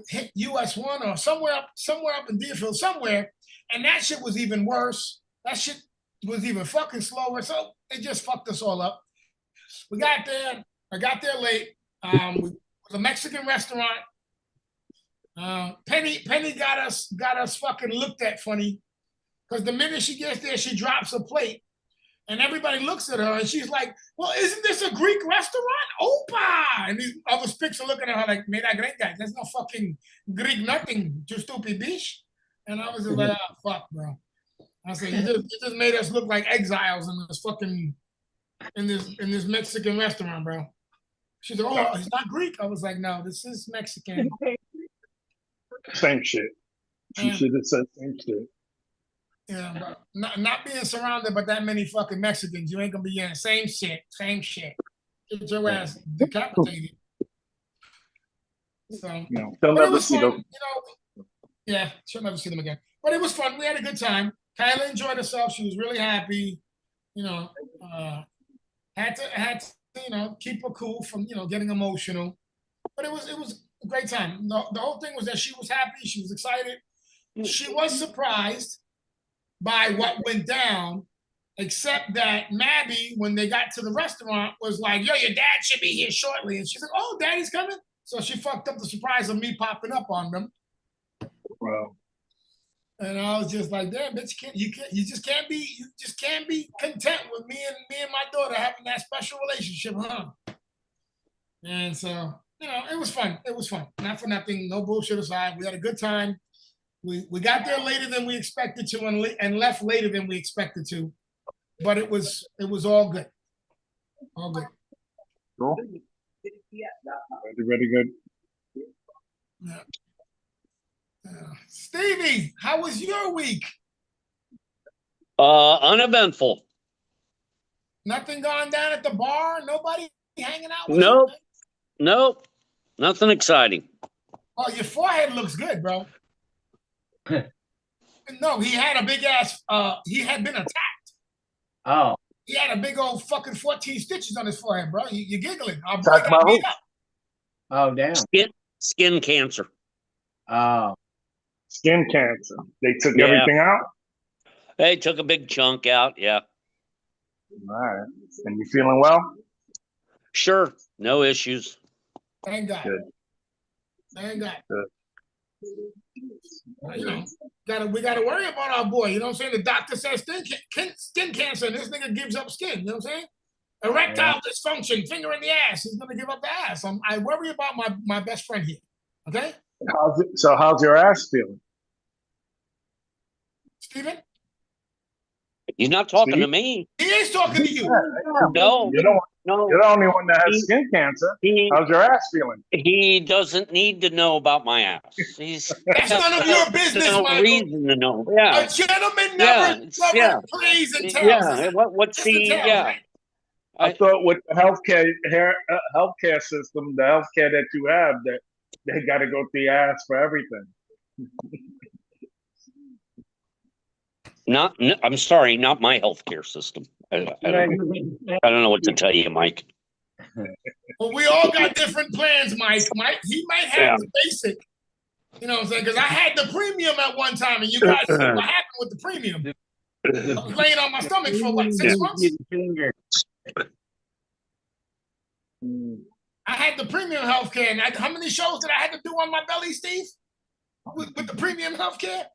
hit US 1 or somewhere up in Deerfield somewhere, and that shit was even worse. That shit was even fucking slower, so it just fucked us all up. We got there. I got there late. It was a Mexican restaurant. Penny got us fucking looked at funny, because the minute she gets there, she drops a plate. And everybody looks at her and she's like, "Well, isn't this a Greek restaurant? Opa!" And these other spics are looking at her like, "Mira gringa, there's no fucking Greek nothing, you stupid bitch." And I was just like, "Oh, fuck, bro." I said, you just made us look like exiles in this fucking, in this Mexican restaurant, bro. She's like, "Oh, it's not Greek." I was like, "No, this is Mexican." Same shit. She should have said same shit. Yeah, but not being surrounded by that many fucking Mexicans, you ain't gonna be in same shit. Get your ass decapitated. So, They'll but it never was see fun, those. yeah, she'll never see them again. But it was fun. We had a good time. Kyla enjoyed herself. She was really happy. Had to keep her cool from getting emotional. But it was a great time. The whole thing was that she was happy. She was excited. She was surprised by what went down, except that Mabby, when they got to the restaurant, was like, "Yo, your dad should be here shortly." And she's like, "Oh, daddy's coming." So she fucked up the surprise of me popping up on them. Well, And I was just like, "Damn, bitch, you just can't be content with me and my daughter having that special relationship, huh?" And so, it was fun. It was fun. Not for nothing, no bullshit aside. We had a good time. We got there later than we expected to, and left later than we expected to, but it was all good. All good. cool. Very good. Yeah. Stevie, how was your week? Uneventful. Nothing going down at the bar? Nobody hanging out with Nope. you? Nope. Nothing exciting. Oh, your forehead looks good, bro. No, he had a big ass. He had been attacked. Oh, He had a big old fucking 14 stitches on his forehead, bro. You're giggling. Our boy Talk got about beat who? up. oh, damn. Skin cancer. Oh, Skin cancer. They took Yeah. everything out. They took a big chunk out. Yeah. All right. And you feeling well? Sure. No issues. Thank God. Good. Thank God. Good. We gotta worry about our boy. You know what I'm saying? The doctor says skin cancer, and this nigga gives up skin. You know what I'm saying? Erectile dysfunction, finger in the ass. He's gonna give up the ass. I worry about my best friend here. Okay, How's your ass feeling? Steven? He's not talking to Steve? me. He is talking to you. No. No. You're the only one that has skin cancer. How's your ass feeling? He doesn't need to know about my ass. That's none of your business, no Michael. reason to know. Yeah. A gentleman never plays and tells. Yeah. What's Just to the tell, yeah? right? I thought with the healthcare system, the healthcare that you have, that they got to go through your ass for everything. I'm sorry, not my healthcare system. I don't know what to tell you, Mike. Well, we all got different plans, Mike. He might have the basic. You know what I'm saying? Because I had the premium at one time, and you guys see what happened with the premium. I was laying on my stomach for what, 6 months? I had the premium healthcare, and how many shows did I have to do on my belly, Steve? With the premium healthcare?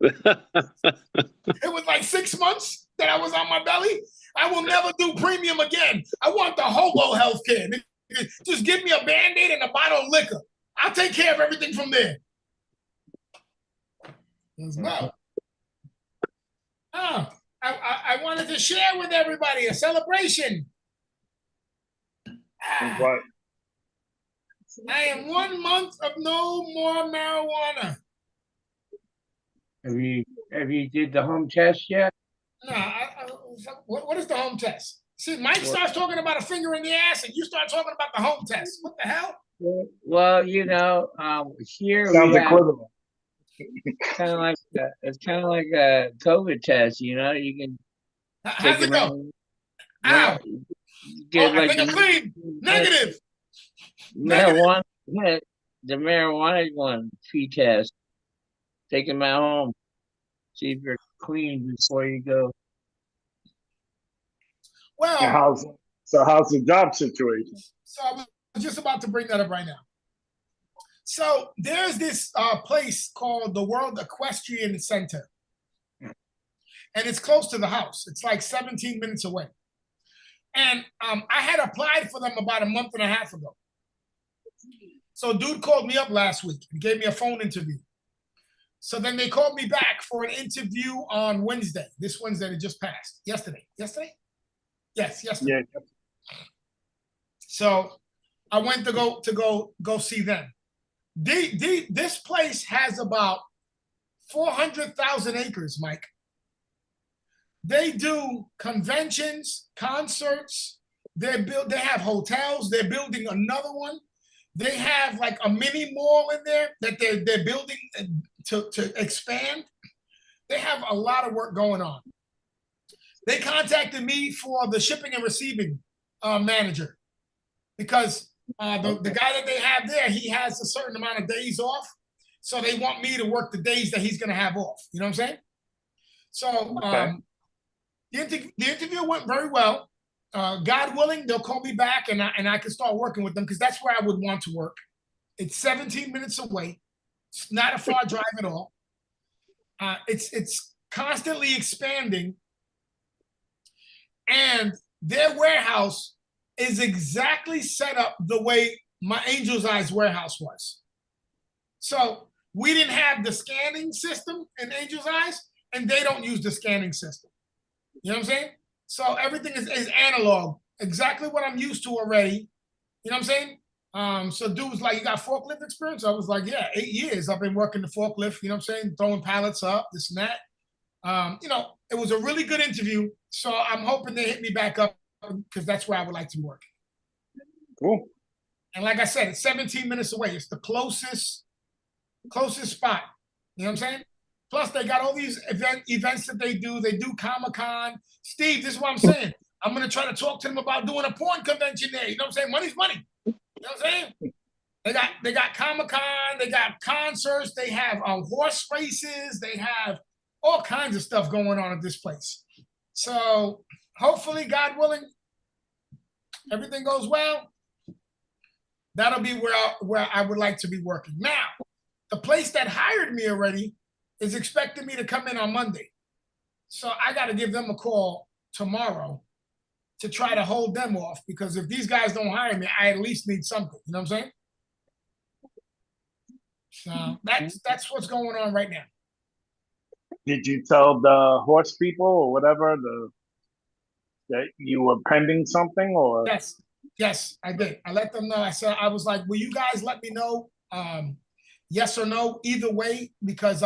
It was like 6 months that I was on my belly. I will never do premium again. I want the hobo health care. Just give me a Band-Aid and a bottle of liquor. I'll take care of everything from there. Well, I wanted to share with everybody a celebration. What? I am 1 month of no more marijuana. Have you did the home test yet? No, what is the home test? See, Mike starts talking about a finger in the ass, and you start talking about the home test. What the hell? Well, you know, here Sounds we have equivalent. kind of like it's kind of like a COVID test. You know, you can How's it go? Ow! Oh, I think I'm clean. Negative. Marijuana. The marijuana one test. Take them at home. See if you're clean before you go. Well, How's the job situation? so I was just about to bring that up right now. So there's this place called the World Equestrian Center. And it's close to the house. It's like 17 minutes away. And I had applied for them about a month and a half ago. So dude called me up last week and gave me a phone interview. So then they called me back for an interview on Wednesday. This Wednesday that just passed. Yesterday. Yesterday? Yes, yesterday. Yeah. So I went to go see them. This place has about 400,000 acres, Mike. They do conventions, concerts. They have hotels. They're building another one. They have like a mini mall in there that they're building to expand. They have a lot of work going on. They contacted me for the shipping and receiving manager because the guy that they have there, he has a certain amount of days off. So they want me to work the days that he's going to have off. You know what I'm saying? So the interview went very well. God willing, they'll call me back and I can start working with them because that's where I would want to work. It's 17 minutes away. It's not a far drive at all. It's constantly expanding. And their warehouse is exactly set up the way my Angel's Eyes warehouse was. So we didn't have the scanning system in Angel's Eyes, and they don't use the scanning system. You know what I'm saying? So everything is analog, exactly what I'm used to already. You know what I'm saying? So dude was like, you got forklift experience? I was like, yeah, 8 years. I've been working the forklift, you know what I'm saying? Throwing pallets up, this and that. You know, it was a really good interview. So I'm hoping they hit me back up because that's where I would like to work. Cool. And like I said, it's 17 minutes away. It's the closest spot. You know what I'm saying? Plus, they got all these events that they do. They do Comic-Con. Steve, this is what I'm saying. I'm going to try to talk to them about doing a porn convention there. You know what I'm saying? Money's money. You know what I'm saying? They got Comic-Con. They got concerts. They have horse races. They have all kinds of stuff going on at this place. So hopefully, God willing, everything goes well. That'll be where I would like to be working. Now, the place that hired me already is expecting me to come in on Monday. So I got to give them a call tomorrow to try to hold them off because if these guys don't hire me, I at least need something. You know what I'm saying? So that's what's going on right now. Did you tell the horse people or whatever that you were pending something or? Yes, I did. I let them know. I said, I was like, will you guys let me know yes or no, either way, because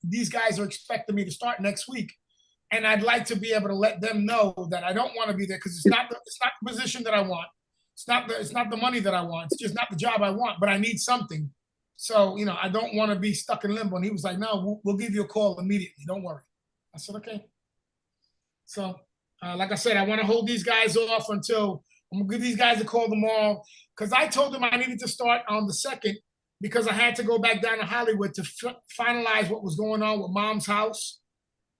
these guys are expecting me to start next week. And I'd like to be able to let them know that I don't want to be there because it's not the position that I want. It's not the money that I want. It's just not the job I want, but I need something. So, you know, I don't want to be stuck in limbo. And he was like, no, we'll give you a call immediately. Don't worry. I said, okay. So, like I said, I want to hold these guys off until I'm going to give these guys a call tomorrow because I told them I needed to start on the 2nd because I had to go back down to Hollywood to finalize what was going on with Mom's house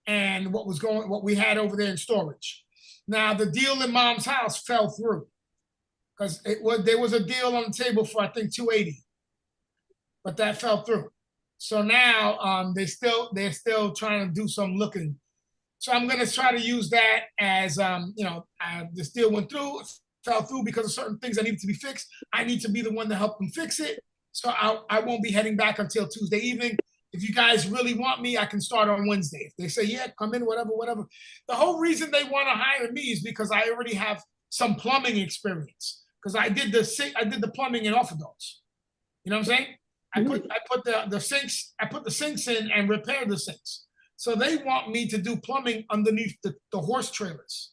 and what we had over there in storage. Now, the deal in Mom's house fell through because there was a deal on the table for, I think, $280. But that fell through. So now they're still trying to do some looking. So I'm gonna try to use that as this deal went through, fell through because of certain things that needed to be fixed. I need to be the one to help them fix it. So I won't be heading back until Tuesday evening. If you guys really want me, I can start on Wednesday. If they say, yeah, come in, whatever. The whole reason they want to hire me is because I already have some plumbing experience. Because I did the plumbing in orthodonts. You know what I'm saying? I put the sinks in and repaired the sinks. So they want me to do plumbing underneath the horse trailers.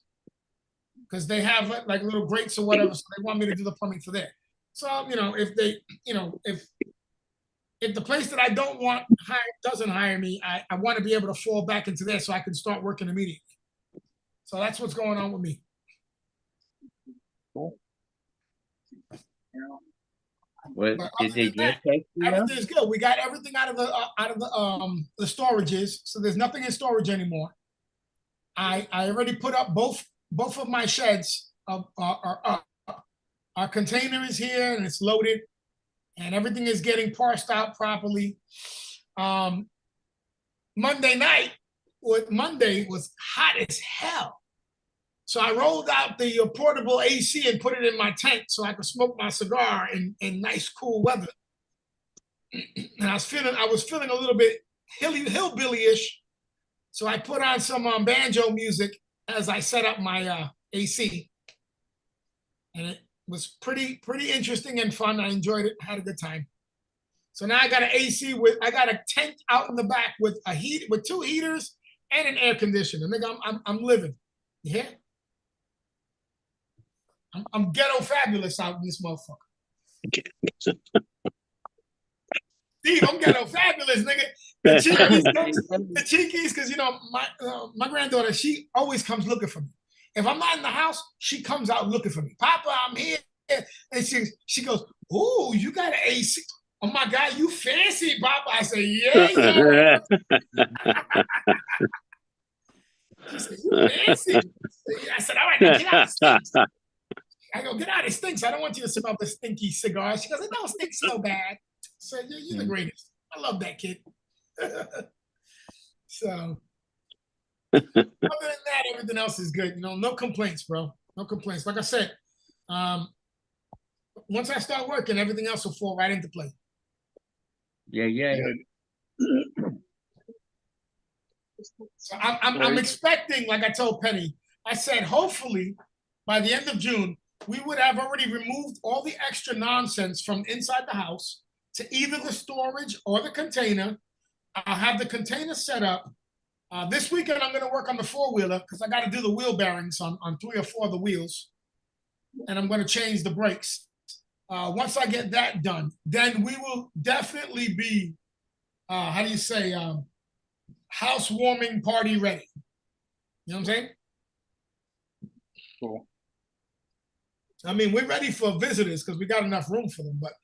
Because they have like little grates or whatever, so they want me to do the plumbing for there. So, if the place that I don't want hired doesn't hire me, I want to be able to fall back into there so I can start working immediately. So that's what's going on with me. Cool. What But did other they than that, just take you? Everything's good. We got everything out of the storages, so there's nothing in storage anymore. I already put up both of my sheds are up. Our container is here and it's loaded, and everything is getting parsed out properly. Monday was hot as hell. So I rolled out the portable AC and put it in my tent so I could smoke my cigar in nice cool weather. And I was feeling a little bit hillbilly-ish. So I put on some banjo music as I set up my AC. And it was pretty interesting and fun. I enjoyed it, had a good time. So now I got an AC I got a tent out in the back with with 2 heaters and an air conditioner. Nigga, I'm living. Yeah. I'm ghetto fabulous out in this motherfucker. Steve, I'm ghetto fabulous, nigga. The cheekies, because my granddaughter, she always comes looking for me. If I'm not in the house, she comes out looking for me. Papa, I'm here. And she goes, "Ooh, you got an AC. Oh my God, you fancy, Papa." I say, "Yeah." She said, "You fancy." I said, "All right, now get out of stinks." I go, "Get out of stinks. I don't want you to smell the stinky cigar." She goes, "It don't stink so bad." I said, "You're the greatest. I love that kid." So other than that, everything else is good. No complaints, bro. No complaints. Like I said, once I start working, everything else will fall right into play. Yeah. So I'm expecting, like I told Penny, I said, hopefully by the end of June, we would have already removed all the extra nonsense from inside the house to either the storage or the container. I'll have the container set up. This weekend, I'm going to work on the 4-wheeler because I got to do the wheel bearings on 3 or 4 of the wheels. And I'm going to change the brakes. Once I get that done, then we will definitely be, housewarming party ready. You know what I'm saying? Cool. I mean, we're ready for visitors because we got enough room for them. But,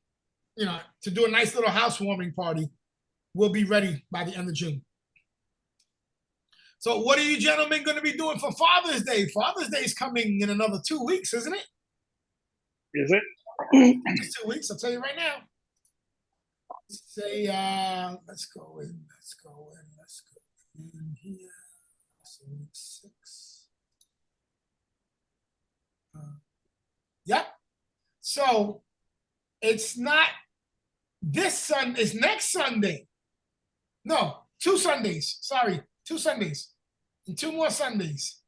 to do a nice little housewarming party, we'll be ready by the end of June. So what are you gentlemen going to be doing for Father's Day? Father's Day is coming in another 2 weeks, isn't it? Is it? It's 2 weeks. I'll tell you right now. Say, let's go in here. So 6. Yep. So it's not this Sunday. It's next Sunday. No, 2 Sundays. Sorry, 2 Sundays. And 2 more Sundays.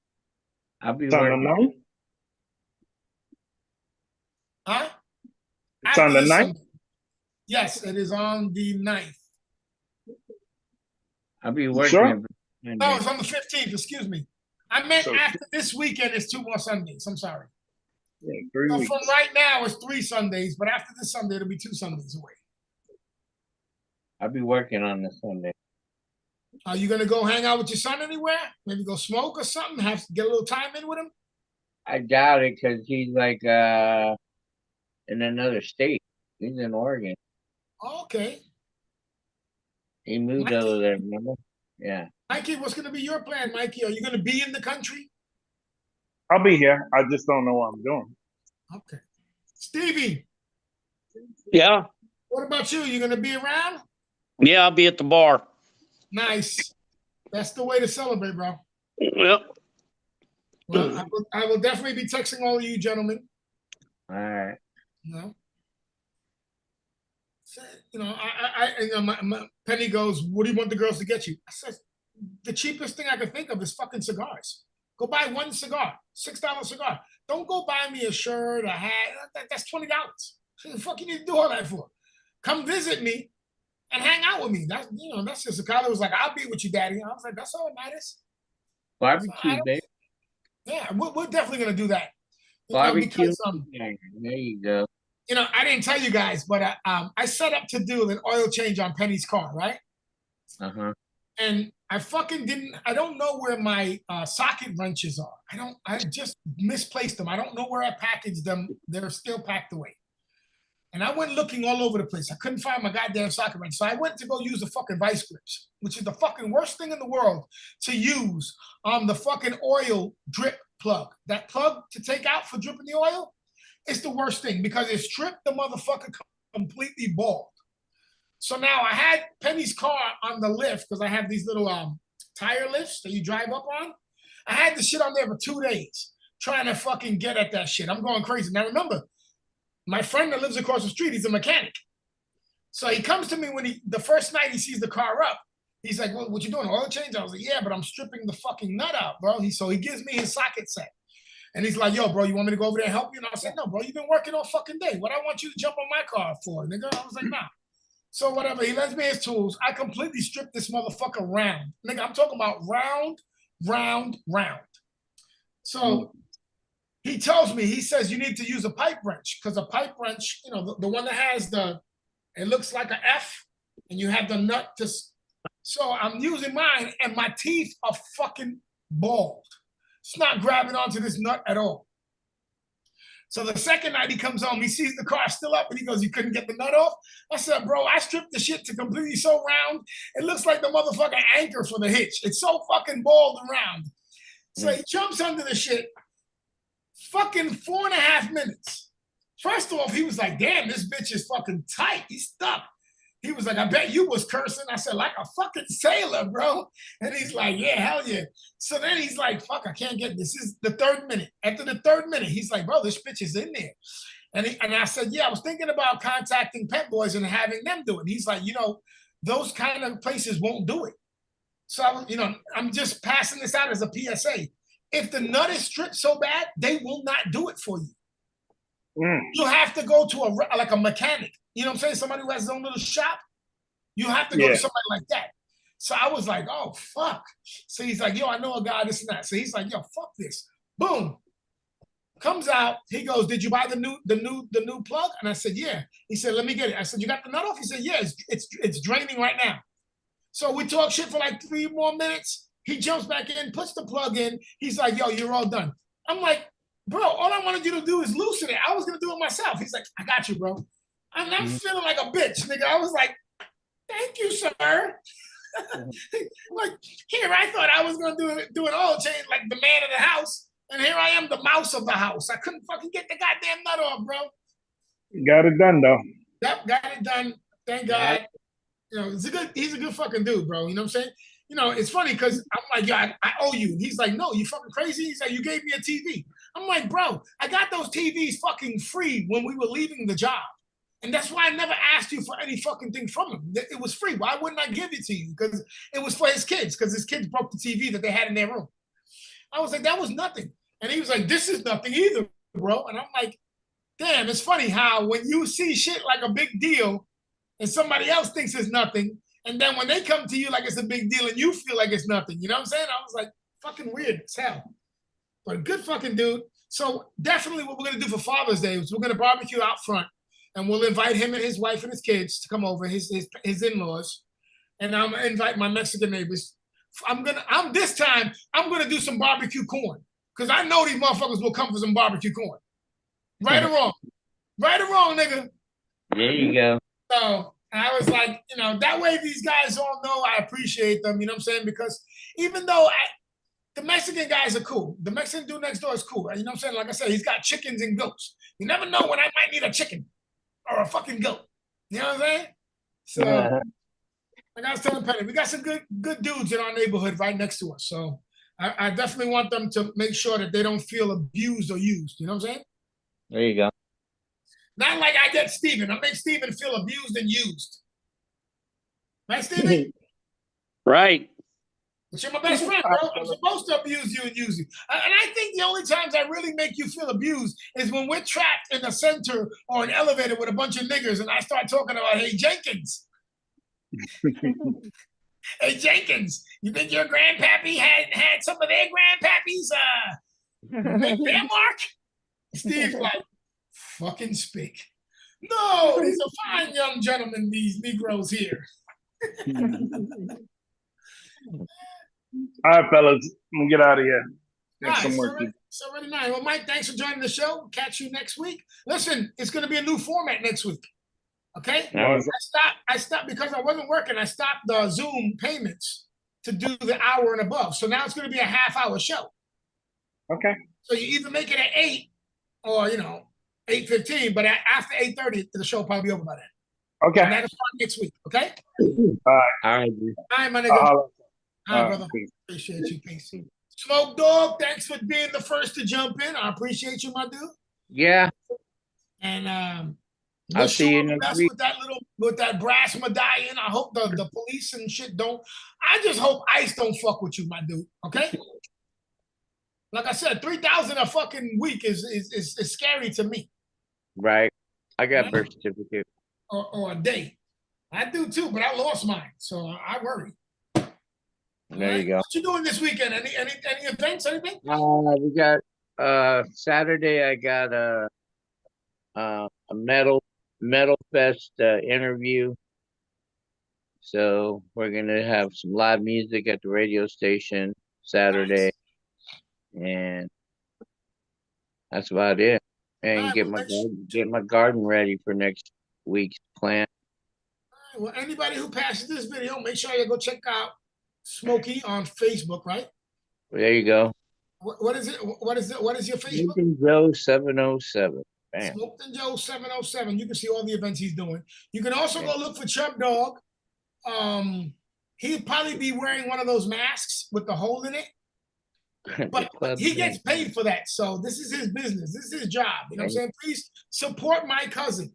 I'll be It's on the working. 9th? Huh? It's on the 9th? Yes, it is on the 9th. I'll be working. Sure? No, it's on the 15th. Excuse me. I meant So- after this weekend, it's 2 more Sundays. I'm sorry. Yeah, 3 So weeks. from right now, it's 3 Sundays, but after this Sunday, it'll be 2 Sundays away. I'll be working on the Sunday. Are you gonna go hang out with your son anywhere? Maybe go smoke or something? Have to get a little time in with him? I doubt it because he's like in another state. He's in Oregon. Oh, okay. He moved Mikey? over there, remember? Yeah. Mikey, what's gonna be your plan, Mikey? Are you gonna be in the country? I'll be here. I just don't know what I'm doing. Okay. Stevie, Yeah, what about you? You gonna be around? yeah, I'll be at the bar. Nice. That's the way to celebrate, bro. Yep. Well, I will definitely be texting all of you gentlemen. All right. You know, so, my Penny goes, "What do you want the girls to get you?" I said, "The cheapest thing I could think of is fucking cigars. Go buy one cigar, $6 cigar. Don't go buy me a shirt, a hat. That's $20. What the fuck you need to do all that for? Come visit me and hang out with me. That's just a Kyler was like, I'll be with you, daddy. I was like, that's all that matters. Barbecue, baby. Yeah, we're definitely gonna do that. Barbecue. Because, There you go. I didn't tell you guys, but I set up to do an oil change on Penny's car, right? Uh-huh. And I don't know where my socket wrenches are. I just misplaced them. I don't know where I packaged them. They're still packed away. And I went looking all over the place. I couldn't find my goddamn socket wrench. So I went to go use the fucking vice grips, which is the fucking worst thing in the world to use on the fucking oil drip plug. That plug to take out for dripping the oil, it's the worst thing because it stripped the motherfucker completely bald. So now I had Penny's car on the lift because I have these little tire lifts that you drive up on. I had the shit on there for 2 days trying to fucking get at that shit. I'm going crazy. Now remember, my friend that lives across the street, he's a mechanic. So he comes to me the first night he sees the car up. He's like, well, what you doing, oil change? I was like, yeah, but I'm stripping the fucking nut out, bro. So he gives me his socket set. And he's like, yo, bro, you want me to go over there and help you? And I said, no, bro, you've been working all fucking day. What I want you to jump on my car for, nigga? I was like, nah. So whatever, he lends me his tools. I completely stripped this motherfucker round. Nigga, I'm talking about round. So he tells me, he says, you need to use a pipe wrench because a pipe wrench, the one that has it looks like an F and you have the nut to, so I'm using mine and my teeth are fucking bald. It's not grabbing onto this nut at all. So the second night he comes home, he sees the car still up and he goes, you couldn't get the nut off? I said, bro, I stripped the shit to completely so round. It looks like the motherfucking anchor for the hitch. It's so fucking bald and round. So he jumps under the shit. Fucking 4.5 minutes. First off, he was like, damn, this bitch is fucking tight. He's stuck. He was like, I bet you was cursing. I said, like a fucking sailor, bro. And he's like, yeah, hell yeah. So then he's like, fuck, I can't get this. This is the 3rd minute. After the 3rd minute, he's like, bro, this bitch is in there. And I said, yeah, I was thinking about contacting Pet Boys and having them do it. And he's like, those kind of places won't do it. So, I'm just passing this out as a PSA. If the nut is stripped so bad, they will not do it for you. You have to go to a mechanic. You know what I'm saying? Somebody who has his own little shop. You have to go to somebody like that. So I was like, oh, fuck. So he's like, yo, I know a guy, this and that. So he's like, yo, fuck this. Boom. Comes out. He goes, did you buy the new plug? And I said, yeah. He said, let me get it. I said, you got the nut off? He said, yeah, it's draining right now. So we talk shit for like 3 more minutes. He jumps back in, puts the plug in. He's like, yo, you're all done. I'm like, bro, all I wanted you to do is loosen it. I was going to do it myself. He's like, I got you, bro. And I'm feeling like a bitch, nigga. I was like, thank you, sir. Like, here, I thought I was going to do an oil change like the man of the house. And here I am, the mouse of the house. I couldn't fucking get the goddamn nut off, bro. Got it done, though. Yep, got it done. Thank God. He's a good fucking dude, bro. You know what I'm saying? It's funny because I'm like, yeah, I owe you. And he's like, no, you fucking crazy? He's like, you gave me a TV. I'm like, bro, I got those TVs fucking free when we were leaving the job. And that's why I never asked you for any fucking thing from him. It was free. Why wouldn't I give it to you? Because it was for his kids, because his kids broke the TV that they had in their room. I was like, that was nothing. And he was like, this is nothing either, bro. And I'm like, damn, it's funny how when you see shit like a big deal and somebody else thinks it's nothing, and then when they come to you like it's a big deal and you feel like it's nothing, you know what I'm saying? I was like, fucking weird as hell. But a good fucking dude. So definitely what we're going to do for Father's Day is we're going to barbecue out front. And we'll invite him and his wife and his kids to come over, his in-laws. And I'm going to invite my Mexican neighbors. This time, I'm going to do some barbecue corn. Because I know these motherfuckers will come for some barbecue corn. Right or wrong? Right or wrong, nigga? There you go. So I was like, that way these guys all know I appreciate them, you know what I'm saying? Because even though the Mexican guys are cool. The Mexican dude next door is cool. You know what I'm saying? Like I said, he's got chickens and goats. You never know when I might need a chicken or a fucking goat. You know what I'm saying? So, like I was telling Penny, we got some good dudes in our neighborhood right next to us. So I definitely want them to make sure that they don't feel abused or used. You know what I'm saying? There you go. Not like I get Steven. I make Steven feel abused and used. Right, Steven? Right. But you're my best friend, bro. I'm supposed to abuse you and use you. And I think the only times I really make you feel abused is when we're trapped in a center or an elevator with a bunch of niggers and I start talking about, hey, Jenkins. Hey, Jenkins, you think your grandpappy had some of their grandpappies make their mark? Steve's like, fucking speak. No, these are fine young gentlemen, these Negroes here. All right, fellas, I'm gonna get out of here. Get Nice. some work. So really nice. Well, Mike, thanks for joining the show. Catch you next week. Listen, it's going to be a new format next week. Okay? I stopped because I wasn't working. I stopped the Zoom payments to do the hour and above. So now it's going to be a half-hour show. Okay. So you either make it at 8 or 8:15, but after 8:30, the show will probably be over by then. Okay. And that'll start next week. Okay? All right. All right, my nigga. All right, brother. Appreciate you. Peace. Smoke Dog, thanks for being the first to jump in. I appreciate you, my dude. Yeah. And I'll see you next week. With that brass medallion. I hope the police and shit don't. I just hope ICE don't fuck with you, my dude. Okay. Like I said, 3,000 a fucking week is scary to me. Right. I got birth certificate. Or a day. I do too, but I lost mine, so I worry. There you go. What you doing this weekend? Any events? Anything? We got Saturday. I got a metal fest interview. So we're gonna have some live music at the radio station Saturday, and that's about it. And get my garden ready for next week's plant. All right, well, anybody who passes this video, make sure you go check out Smokey on Facebook, right? There you go. What is it? What is your Facebook? Smoking Joe 707. Bam. Smoking Joe 707. You can see all the events he's doing. You can also go look for Chub Dog. He'd probably be wearing one of those masks with the hole in it. But he gets paid for that. So this is his business. This is his job. You know what I'm saying? Please support my cousin.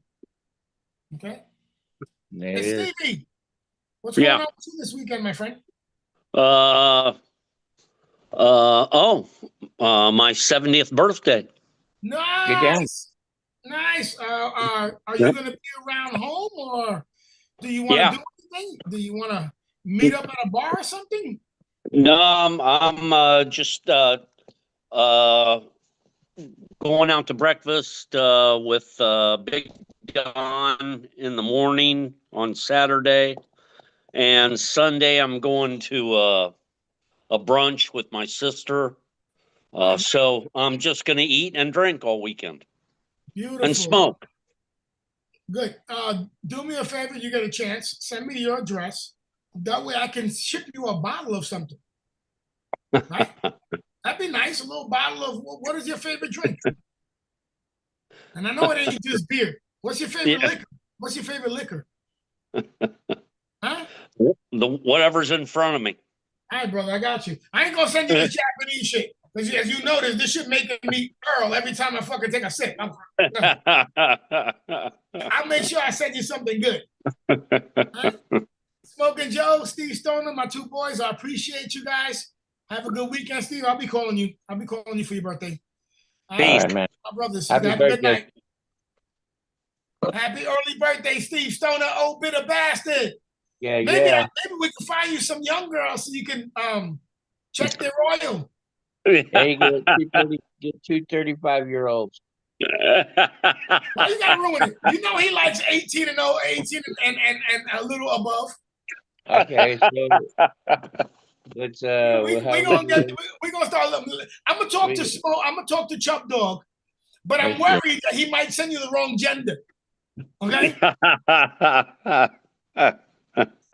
Okay? Hey, Stevie, what's going on with you this weekend, my friend? My 70th birthday. Nice. Nice. Are you going to be around home, or do you want to do anything? Do you want to meet up at a bar or something? No, I'm just going out to breakfast with Big Don in the morning on Saturday, and Sunday I'm going to a brunch with my sister. So I'm just going to eat and drink all weekend. Beautiful. And smoke. Good. Do me a favor. You get a chance. Send me your address. That way I can ship you a bottle of something. Right? That'd be nice. A little bottle of what is your favorite drink? And I know it ain't just beer. What's your favorite liquor? What's your favorite liquor? Huh? Whatever's in front of me. All right, brother. I got you. I ain't gonna send you this Japanese shit. Because as you notice, this shit making me Earl every time I fucking take a sip. I'll make sure I send you something good. Right? Smoking Joe, Steve Stoner, my two boys. I appreciate you guys. Have a good weekend, Steve. I'll be calling you. I'll be calling you for your birthday. All right, man. My brothers. Happy have a good birthday. night. Happy early birthday, Steve Stoner, old bitter bastard. Yeah, Maybe we can find you some young girls so you can check their oil. There you go. Get two 35-year-olds. Why you gotta ruin it? You know he likes 18 and 18 and a little above. Okay, so let's we're gonna start. I'm gonna talk to Smoke. I'm gonna talk to Chub Dog, but I'm worried that he might send you the wrong gender. Okay.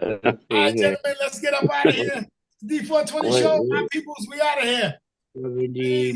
All right, gentlemen, let's get up out of here. D420 show, my peoples, we out of here. Indeed.